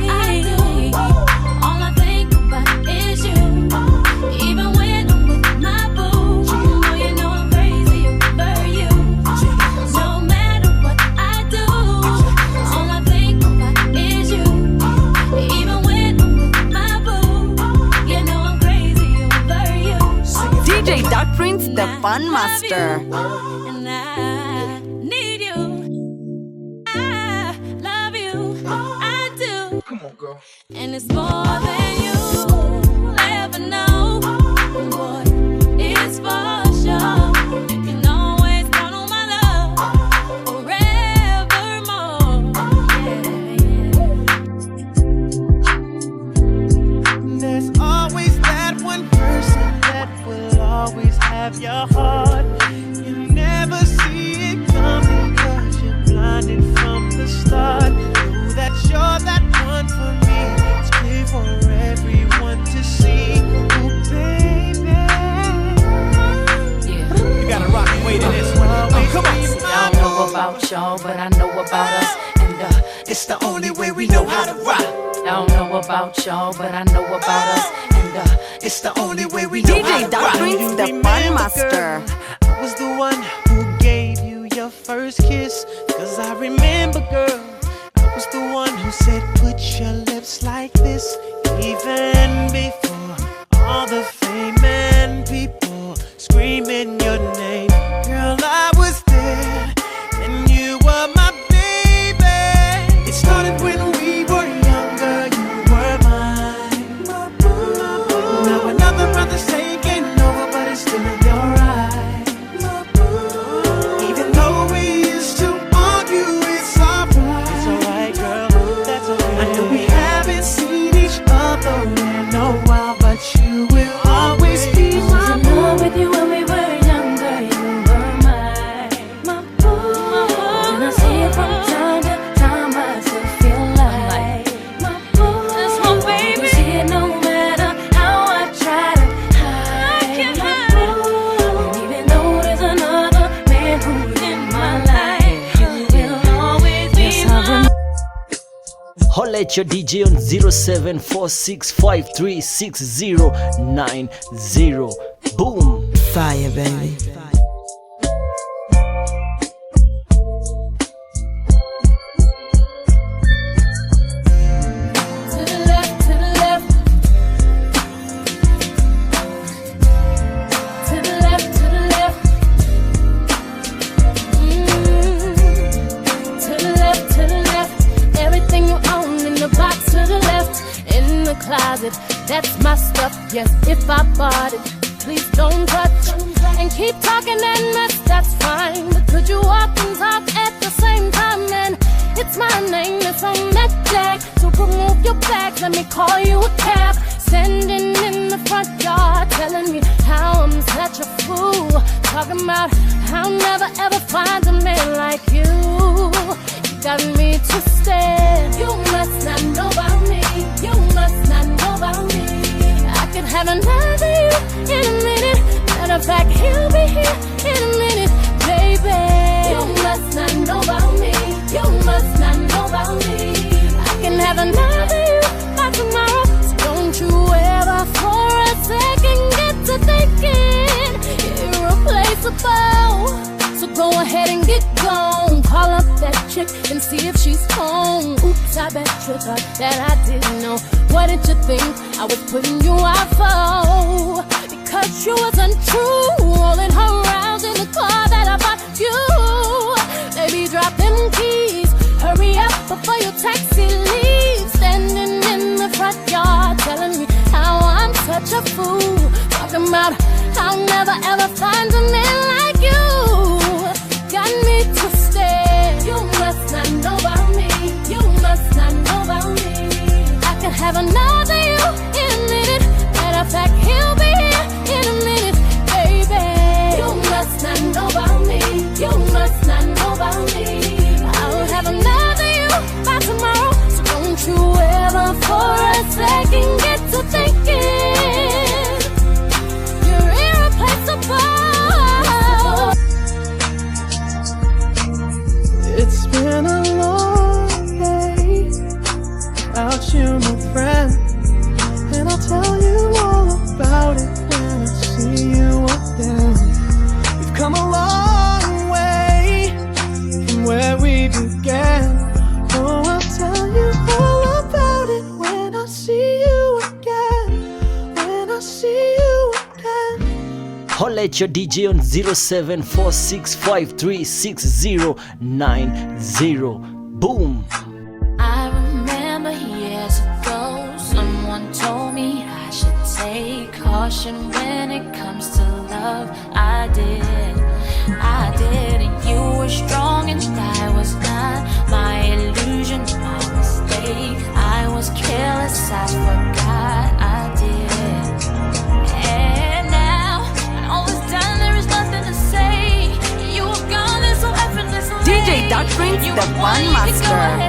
I do. All I think about is you. Even when I'm with my boo, you know I'm crazy over you. No matter what I do, all I think about is you. Even when I'm with my boo, you know I'm crazy over you. DJ Dark Prince, the Fun Master. And I need you. I love you. I do. Come on, girl. And it's more than you'll ever know. Boy, it's for sure. You can always count on my love forevermore. There's always that one person that will always have your heart. You never see it coming 'cause you're blinded from the start. Know that you're that one for me. It's clear for everyone to see. Oh, baby. You gotta rock and wait in this one. Oh, come on. I don't know about y'all, but I know about us. And it's the only way we know how to rock. I don't know about y'all, but I know about us. And it's the only way we know how DJ to Dark rock. Prince, the Fun Master. I was the one who gave you your first kiss. 'Cause I remember, girl, I was the one who said, put your lips like this. Even before all the fame and people screaming your name. Girl, I was there, and you were my baby. It started when we were younger, you were mine. Now another brother's taking over, but it's still your right. Even though we used to argue, it's alright. It's alright, girl, that's okay. I know we haven't seen each other in a while, but you will always be my boo. With you when we were younger, you were my boo. And I see it from time to time, I still feel like my boo. That's my baby. You see it no matter how I try to hide my boo. And even though there's another man who's in my life, you will always be my. Holla at your DJ on 0746536090. Boom. Fire, baby. To the left, to the left. To the left, to the left. To the left, to the left. Everything you own in the box to the left. In the closet, that's my stuff. Yes, if I bought it, please don't touch. And keep talking and mess, that's fine. But could you walk and talk at the same time? And it's my name that's on that tag. So remove your bags, let me call you a cab. Standing in the front yard, telling me how I'm such a fool. Talking about how I'll never ever find a man like you. You got me twisted. You must not know about me. You must not know about me. I could have another you in a minute. Matter of fact, he'll be here in a minute, baby. You must not know about me. You must not know about me. I can have another you by tomorrow. So don't you ever for a second get to thinking irreplaceable. So go ahead and get gone. Call up that chick and see if she's home. Oops, I bet you thought that I didn't know. What did you think I was putting you out for? Because you was untrue, rolling her around in the car that I bought you. Baby, drop them keys, hurry up before your taxi leaves. Standing in the front yard, telling me how I'm such a fool. Talking about I'll never ever find a man like you. Got me twisted. You must not know about me. You must not know about me. about you, my friend. And I'll tell you all about it when I see you again. We've come a long way from where we began. Oh, I'll tell you all about it when I see you again. When I see you again. Holla at your DJ on 0746536090. Boom. I remember years ago, someone told me I should take caution when it comes to love. I did, and you were strong and I was not. My illusion, my mistake. I was careless, I forgot I did. And now, when all is done, there is nothing to say. You have gone there so effortlessly. DJ Dark Prince, the Fun Master.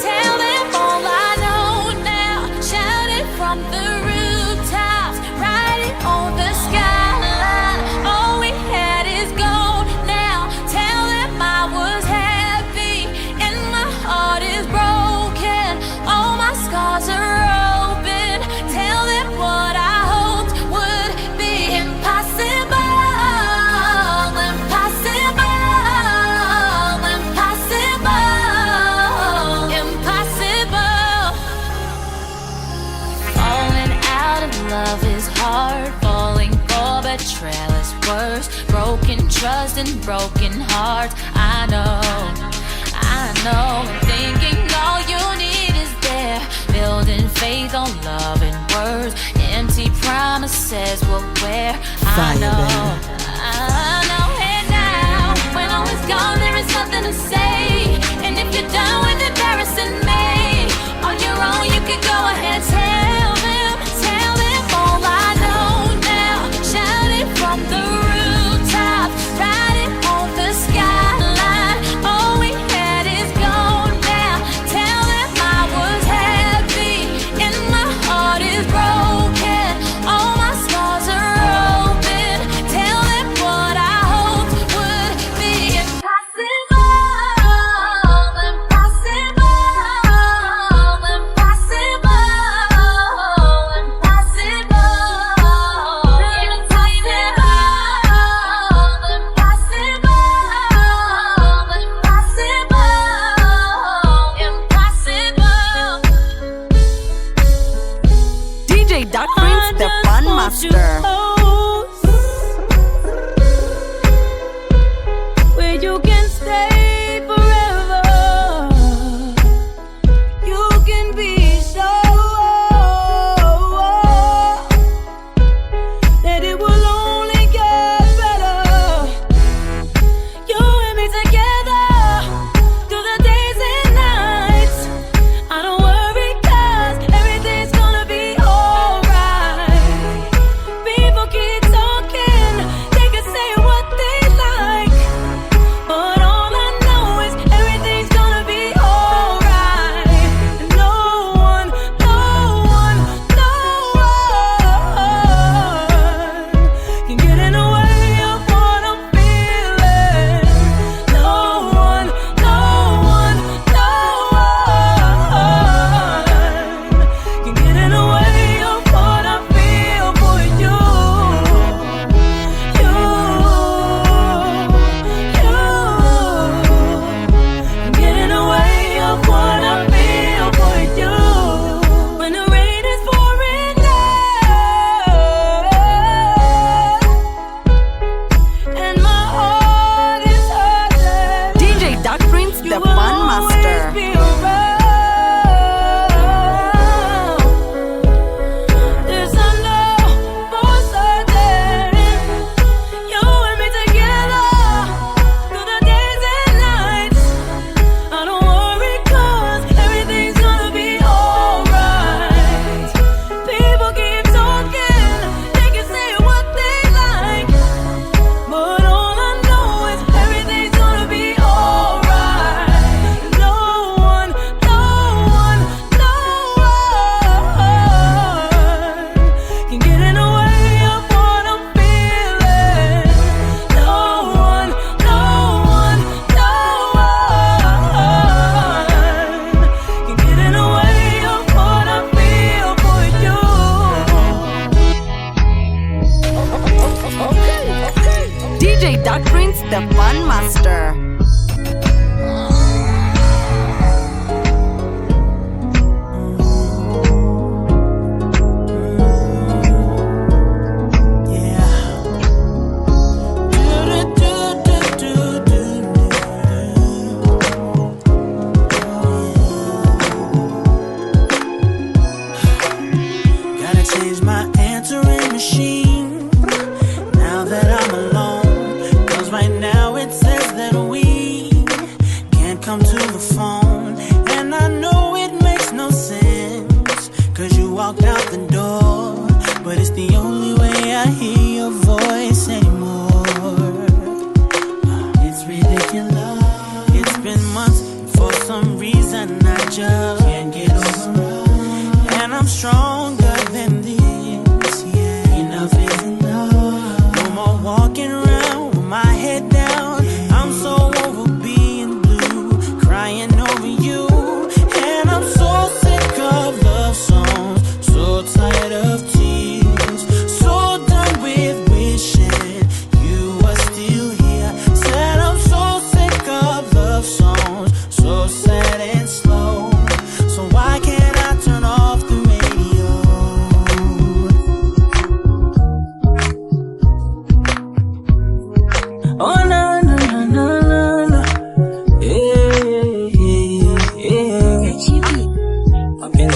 Tell them all I know now. Shout it from the rooftops, write it on the skyline. All we had is gold now. Tell them I was happy and my heart is broken. All my scars are open. Tell them what I hoped would be impossible. Love is hard, falling for betrayal is worse. Broken trust and broken hearts. I know, thinking all you need is there. Building faith on love and words. Empty promises will wear. I know. And now, when all is gone, there is nothing to say. And if you're done with embarrassing me, on your own you can go ahead, tell them all I know now. Shout it from the rooftop, write it on the skyline. All we had is gone now. Tell them I was happy and my heart is broken. All my scars are open. Tell them what I hoped would be impossible. DJ Dark Prince, the Fun Master. Where you can stay forever. You can be so that it will only get better. You and me together through the days and nights. I don't worry 'cause everything's gonna be alright. Be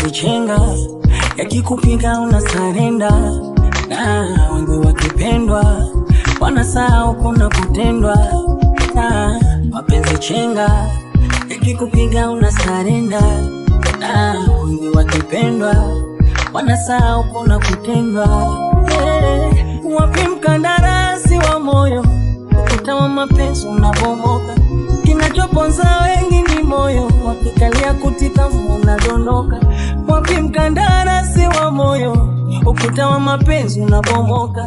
mapenzi chenga yakikupiga una sarenda, na wengi wakipendwa wanasahau kuna kutendwa. Na mapenzi chenga yakikupiga una sarenda, na wengi wakipendwa wanasahau kuna kutendwa. Wapi mkandarasi wa moyo, ukuta wa mapenzi unabomoka, kinachoponza wengi ni moyo, wakikalia kutika unadondoka. Wapi mkandarasi wa moyo, ukuta wa mapenzi unabomoka,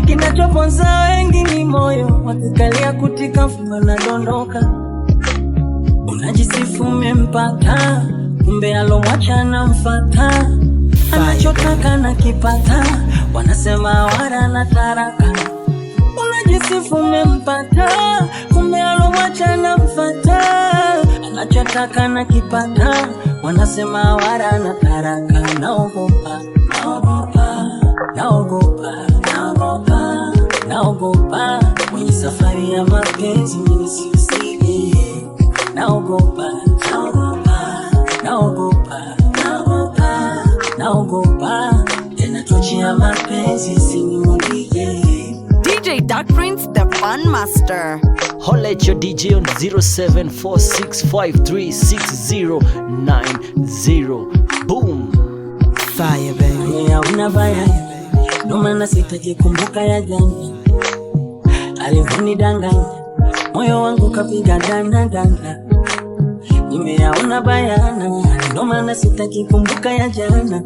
kinachoponza wengi ni moyo, wakikalia kutika unadondoka. Unajisifu umempata, kumbe alomwacha anamfuata, anachotaka na kipata, wanasema wala na taraka. Unajisifu umempata, kumbe alomwacha anamfuata, anachotaka na kipata, wanasema wala na taraka. Naogopa, naogopa, naogopa, naogopa, naogopa, kwenye safari ya mapenzi nisisige. Naogopa, naogopa, naogopa, naogopa, naogopa, tena tochi ya mapenzi sinimulike. DJ Dark Prince, the Fun Master. Holla at your DJ on 0746536090. Boom. Fire baby, ya unabaya, ndo maana sitaki kumbuka ya jana. Alivunidanganya, moyo wangu kapiga dana dana. Nimeyaona bayana, ndo maana sitaki kumbuka ya jana.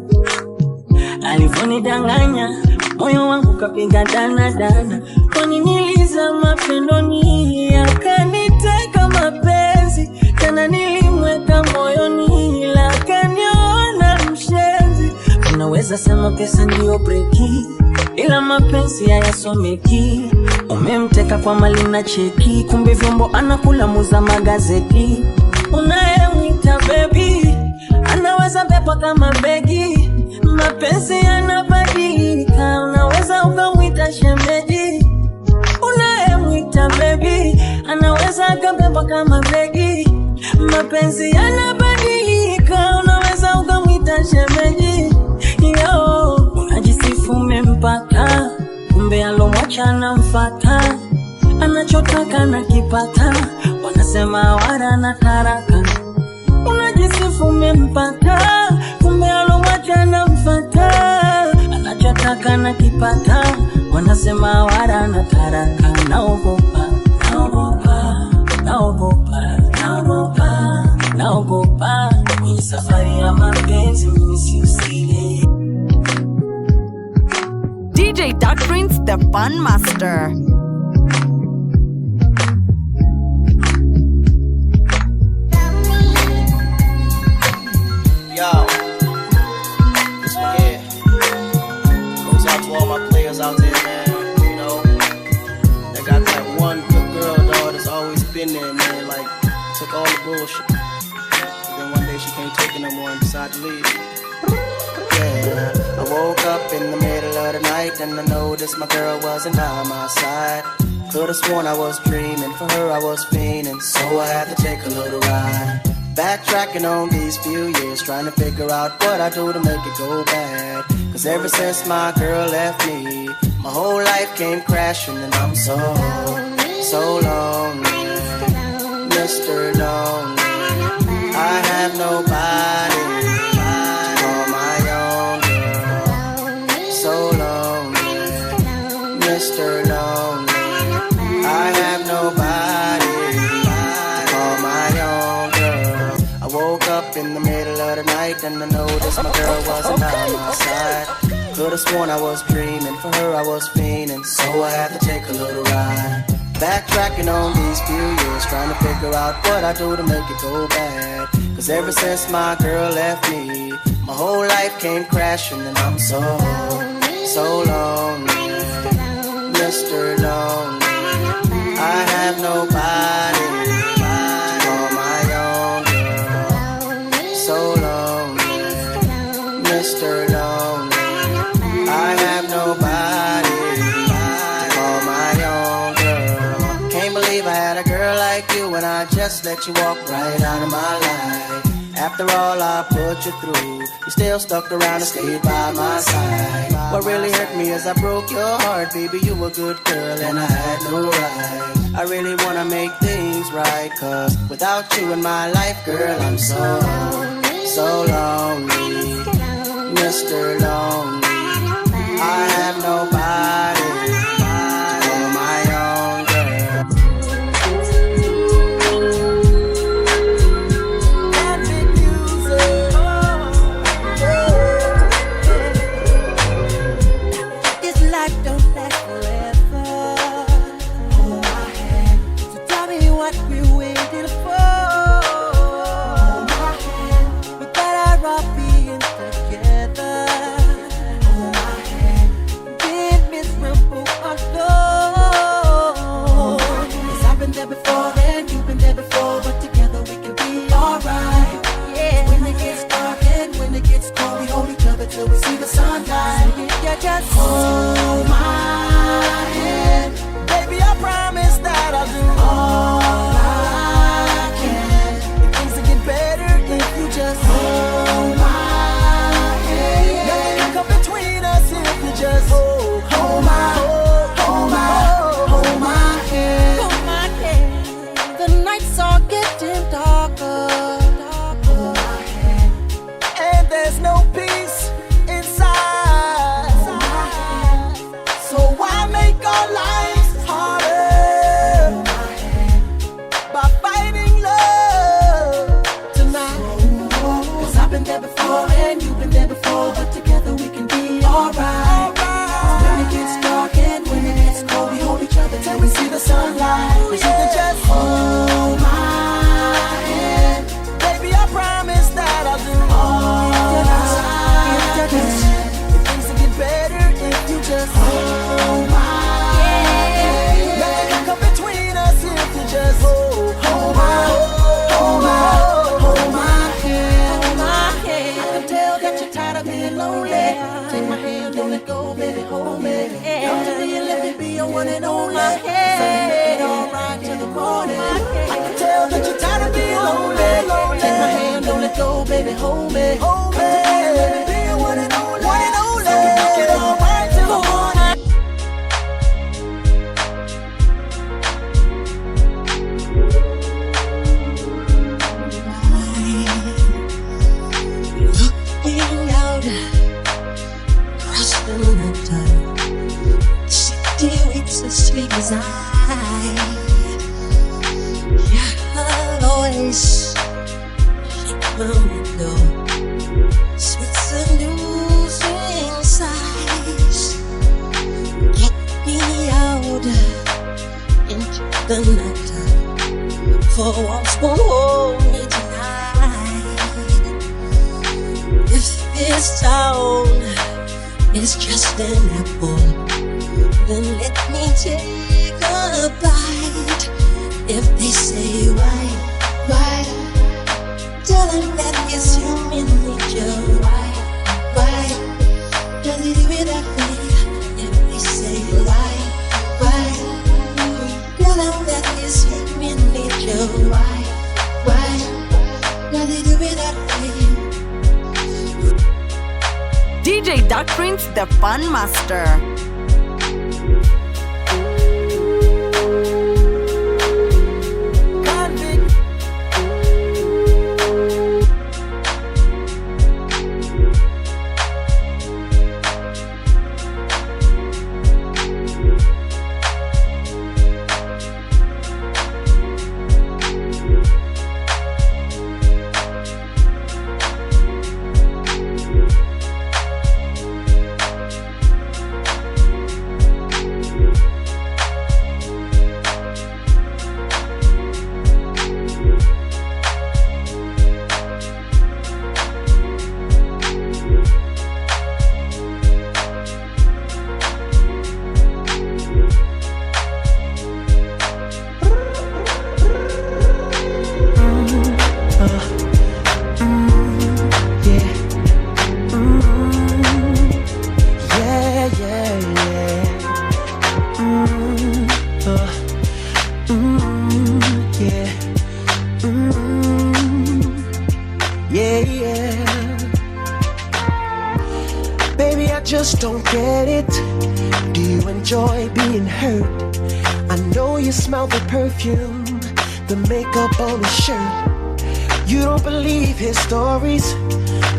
Alivunidanganya, moyo wangu kapiga dana dana. Kwani nilizama pendoni, akaniteka mapenzi, tena nilimweka moyoni, ila akaniona mshenzi. Unaweza sema pesa ndio breki, ila mapenzi hayasomeki. Umemteka kwa mali na cheki, kumbe vyombo anakula muza magazeti. Unayemwita baby, anaweza beba kama begi, mapenzi yanabadilika, unaweza ukamwita shemeji. Unayemwita baby, anaweza akabeba kama begi, mapenzi yanabadilika, unaweza ukamwita shemeji. Yo, unajisifu umempata, kumbe alomwacha anamfuata, anachotaka na kipata, wanasema wala na taraka. Unajisifu umempata, kumbe alomwacha anamfuata, anachotaka na kipata, wanasema wala na taraka. Naogopa, naogopa, naogopa, naogopa, naogopa, kwenye safari ya mapenzi nisisige. DJ Dark Prince, the Fun Master. Yo, this one here goes out to all my players out there, man. You know, they got that one good girl, dog, that's always been there, man. Like, took all the bullshit. But then one day she can't take it no more and decided to leave. Yeah, I woke up in the middle of the night and I noticed my girl wasn't by my side. Could've sworn I was dreaming, for her I was fiending, so I had to take a little ride. Backtracking on these few years, trying to figure out what I do to make it go bad. Cause ever since my girl left me, my whole life came crashing and I'm so lonely, Mr. Lonely. I have nobody to call my own girl. So lonely, Mr. Lonely. I have nobody to call my own girl. I woke up in the middle of the night and I noticed my girl wasn't by my side. Could've sworn I was dreaming, for her I was fiending, so I had to take a little ride. Backtracking on these few years, trying to figure out what I do to make it go bad. Cause ever since my girl left me, my whole life came crashing and I'm so lonely, Mr. Lonely. I have nobody to call my own girl. So lonely, Mr. Lonely. I have nobody to call my own girl. Can't believe I had a girl like you and I just let you walk right out of my life. After all I put you through, you still stuck around and stayed by my side. What really hurt me is I broke your heart, baby. You were a good girl and I had no right. I really wanna make things right, cause without you in my life, girl, I'm so lonely, Mr. Lonely. I have nobody on my own, girl. This life don't last forever. Hold my hand. So tell me what we're waiting for. Hold my hand. We're better off being together. Hold my hand. Being miserable alone. 'Cause I've been there before and you've been there before, but together we can be alright. Yeah. When it gets dark and when it gets cold, we hold each other till we see the sunlight. So if you just hold my hand, baby, I promise that I'll do all I can. Things will get better if you just hold my hand. Nothing can come between us if you just hold my hand. Hold my hand. The nights are getting darker. Hold my hand. And there's no peace inside. So why make our lives harder by fighting love tonight? 'Cause I've been there before and you've been there before, but together we can be alright. When it gets dark and when it gets cold, we hold each other till we see the sunlight. 'Cause you can just hold my hand, baby, I promise that I'll do all I can. Things will get better if you just hold my hand. Nothing can come between us if you just hold my hand. I can tell that you're tired of being lonely. Take my hand, don't let go, baby, hold me. Come to me and let me be your one and only. So you make it alright till the morning. I can tell that you're tired of being lonely. Take my hand, don't let go, baby, hold me. Come to me and let me be your one and only. So you make it alright till the morning. Looking out across the night, city waits asleep as I hear her voice at my window, sweet seducing sighs. Get me out into the night, for once won't hold me tonight. If this town is just an apple, then let me take a bite. If they say why, tell them that it's human nature. Why does it do it that way? If they say why, tell them that it's human nature. Why does it do it that way? DJ Duck Prince, the Fun Master. just don't get it. Do you enjoy being hurt? I know you smell the perfume, the makeup on his shirt. You don't believe his stories.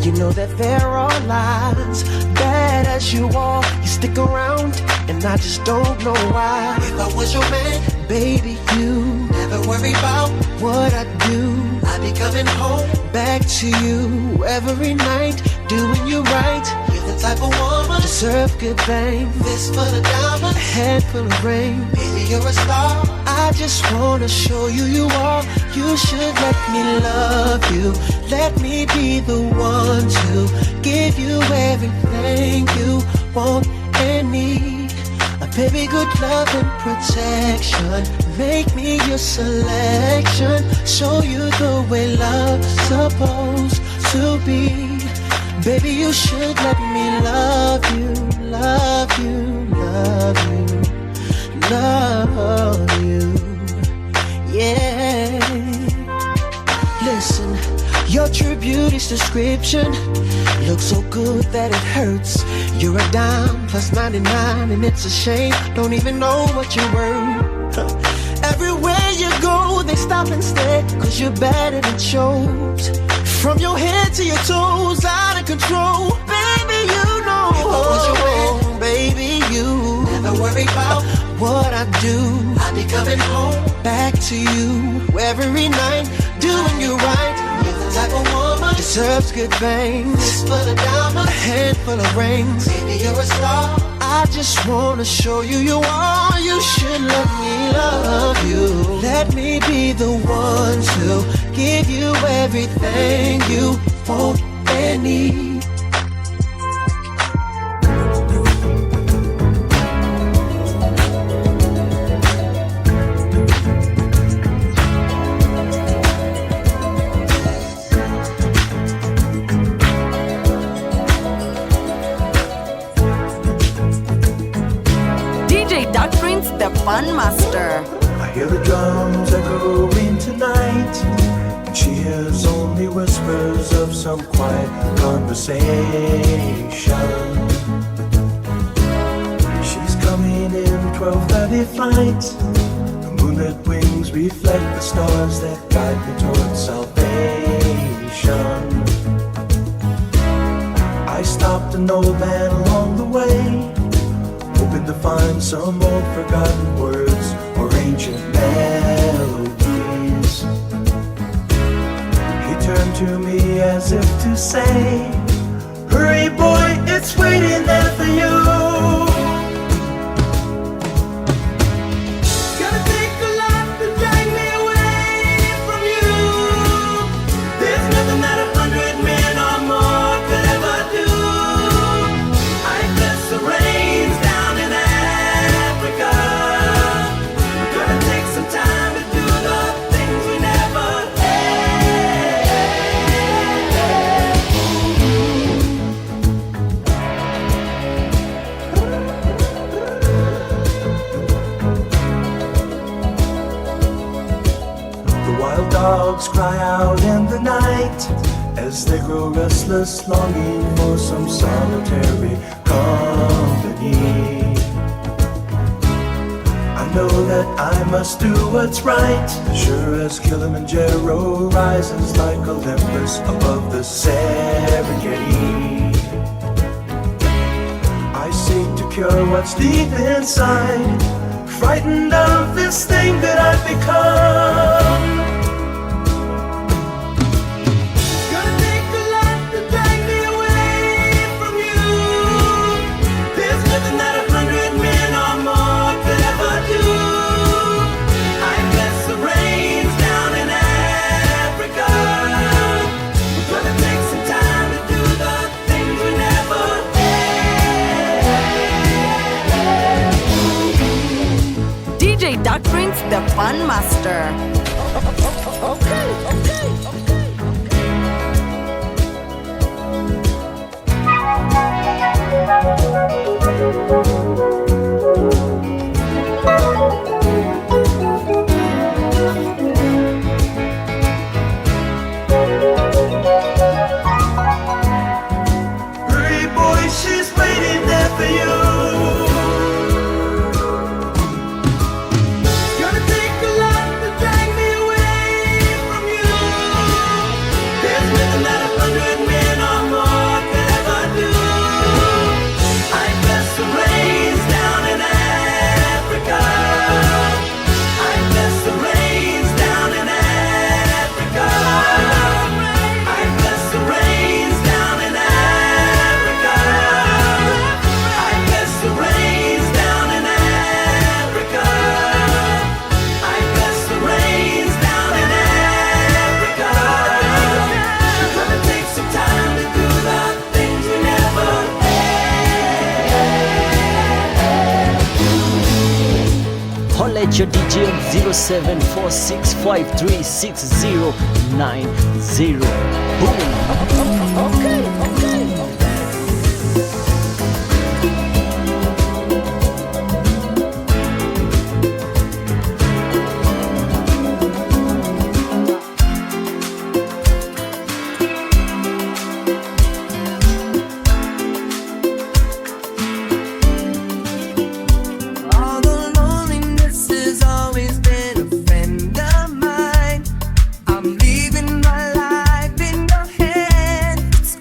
You know that there are lies. Bad as you are, you stick around, and I just don't know why. If I was your man, baby, you never worry about what I do. I be coming home back to you every night, doing you right. You're the type of woman deserve good things. Fist full of diamonds, a head full of rain. Baby, you're a star. I just wanna show you you are. You should let me love you. Let me be the one to give you everything you want and need. A baby, good love and protection. Make me your selection. Show you the way love's supposed to be. Baby, you should let me love you, love you, love you, love you. Yeah. Listen, your true beauty's description looks so good that it hurts. You're a dime plus 99 and it's a shame. Don't even know what you're worth. Everywhere you go, they stop and stare, cause you're bad and it shows. From your head to your toes, out of control. Baby, you know. If I was your man, baby, you never worry about what I do. I be coming home back to you every night, doing you right. You're the type of woman deserves good things. Fist full of diamonds, a handful of rings. Baby, you're a star. I just wanna show you you are. You should let me love you. Let me be the one to give you everything you want and need. The Fun Master. I hear the drums echoing tonight, and she hears only whispers of some quiet conversation. She's coming in 12:30 flight. The moonlit wings reflect the stars that guide me towards salvation. I stopped an old man along the way, hoping to find some old forgotten words or ancient melodies. He turned to me as if to say, hurry boy, it's waiting there for you. Gonna take a lot to drag me away from you. There's nothing that 100 men or more could ever do. I bless the rains down in Africa. We're gonna take some time to do the things we never The wild dogs cry out in the night as they grow restless, longing for some solitary company. I know that I must do what's right, sure as Kilimanjaro rises like Olympus above the Serengeti. I seek to cure what's deep inside, frightened of this thing that I've become. Gonna take a lot to drag me away from you. There's nothing that 100 men or more could ever do. I bless the rains down in Africa. We're gonna take some time to do the things we never DJ Duck Prince, the Fun Master. Okay. Hurry boy, she's waiting for you. It's gonna take a lot to drag me away from you. There's nothing that 100 men or more could ever do. I bless the rains down in Africa. I bless the rains down in Africa. I bless the rains down in Africa. I bless the rains down in Africa. I bless the rains down in Africa. It's gonna take some time to do the things we never Holla at your DJ on 0746536090. Boom. All the loneliness has always been a friend of mine. I'm leaving my life in your hands.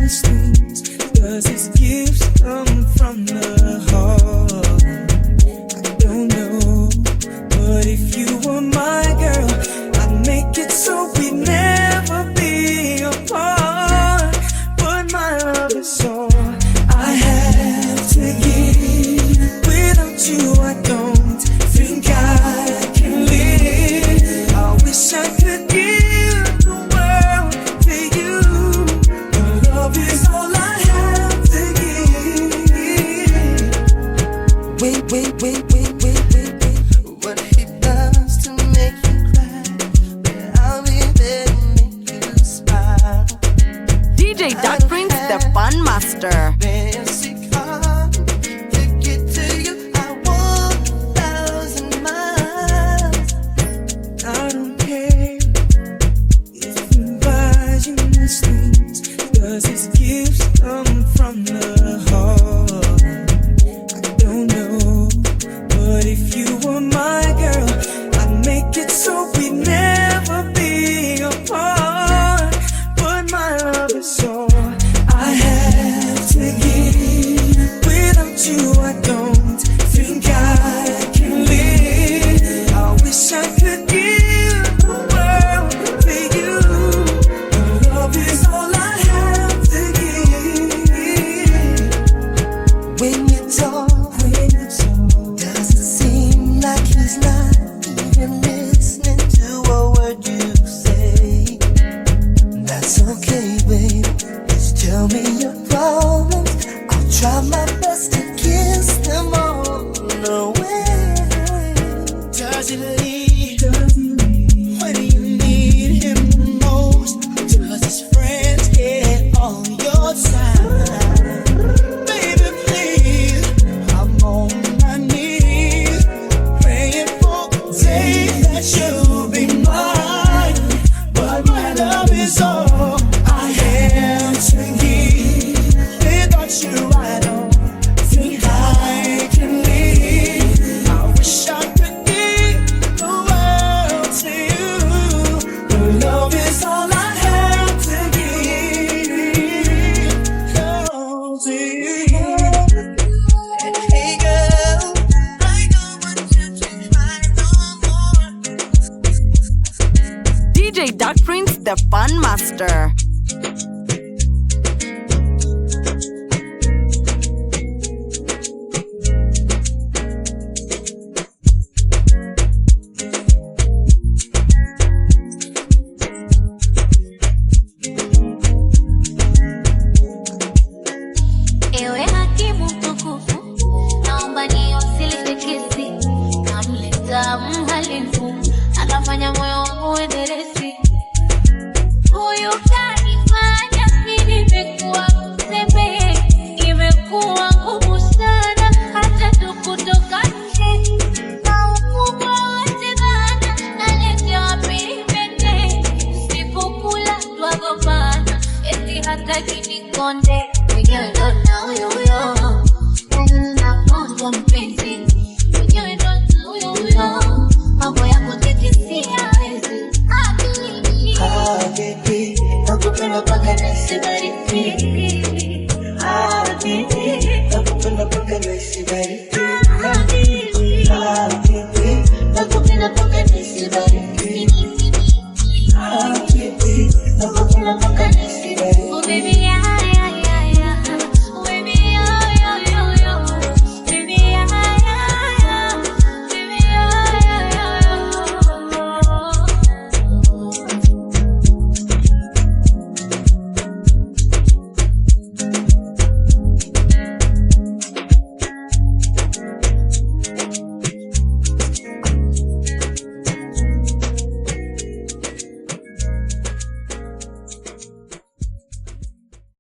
these things? Does these gifts come from the heart? I don't know, but if you were my girl, I'd make it so we'd never be apart. But my love is all I have to give. Without you I don't think I can live. I wish I could give the world to you. Your love is all I have to give. Wait. What he does to make you cry, but I'll be there to make you smile. DJ Duck Prince, the Fun Master. Fancy car to get to you. I walk 1,000 miles. I don't care if you buy you these things. Does these gifts come from the heart? I don't know, but if you were my girl, I'd make it so we'd never be apart. But my love is all I have to give. Without you I don't think I can live. I wish I could give the world to you. Your love is all I have to give. When you talk, does it seem like he's not even listening to a word you say? That's okay, baby. Just tell me your problems. I'll try my best to kiss them all away. Does he leave when you need him the most? Does his friends get on your side? Baby, please, I'm on my knees, praying for the day that you'll be mine. But my love is all I have to give. Without you, I don't think I can live. I wish I could give the world to you. Your love is all I have to give. Oh, to you. Hey girl, I know what you're trying for. DJ Duck Prince, the Fun Master. Ewe hakimu mtukufu, naomba niwasilishe kesi. Namleta mhalifu, anafanya moyo wangu uendelezi. Huyu kanifanya mimi nimekuwa mzembe. Imekuwa ngumu sana hata tu kutoka nje. Na ukubwa wote dhana, naletewa peripete. Sikukula twagombana, eti hataki nikonde. Mwenyewe ndo na huyo nakonda mpenzi. Mwenyewe ndo na huyo mambo yako tete siyawezi. Baby, nakupenda mpaka nisibariki.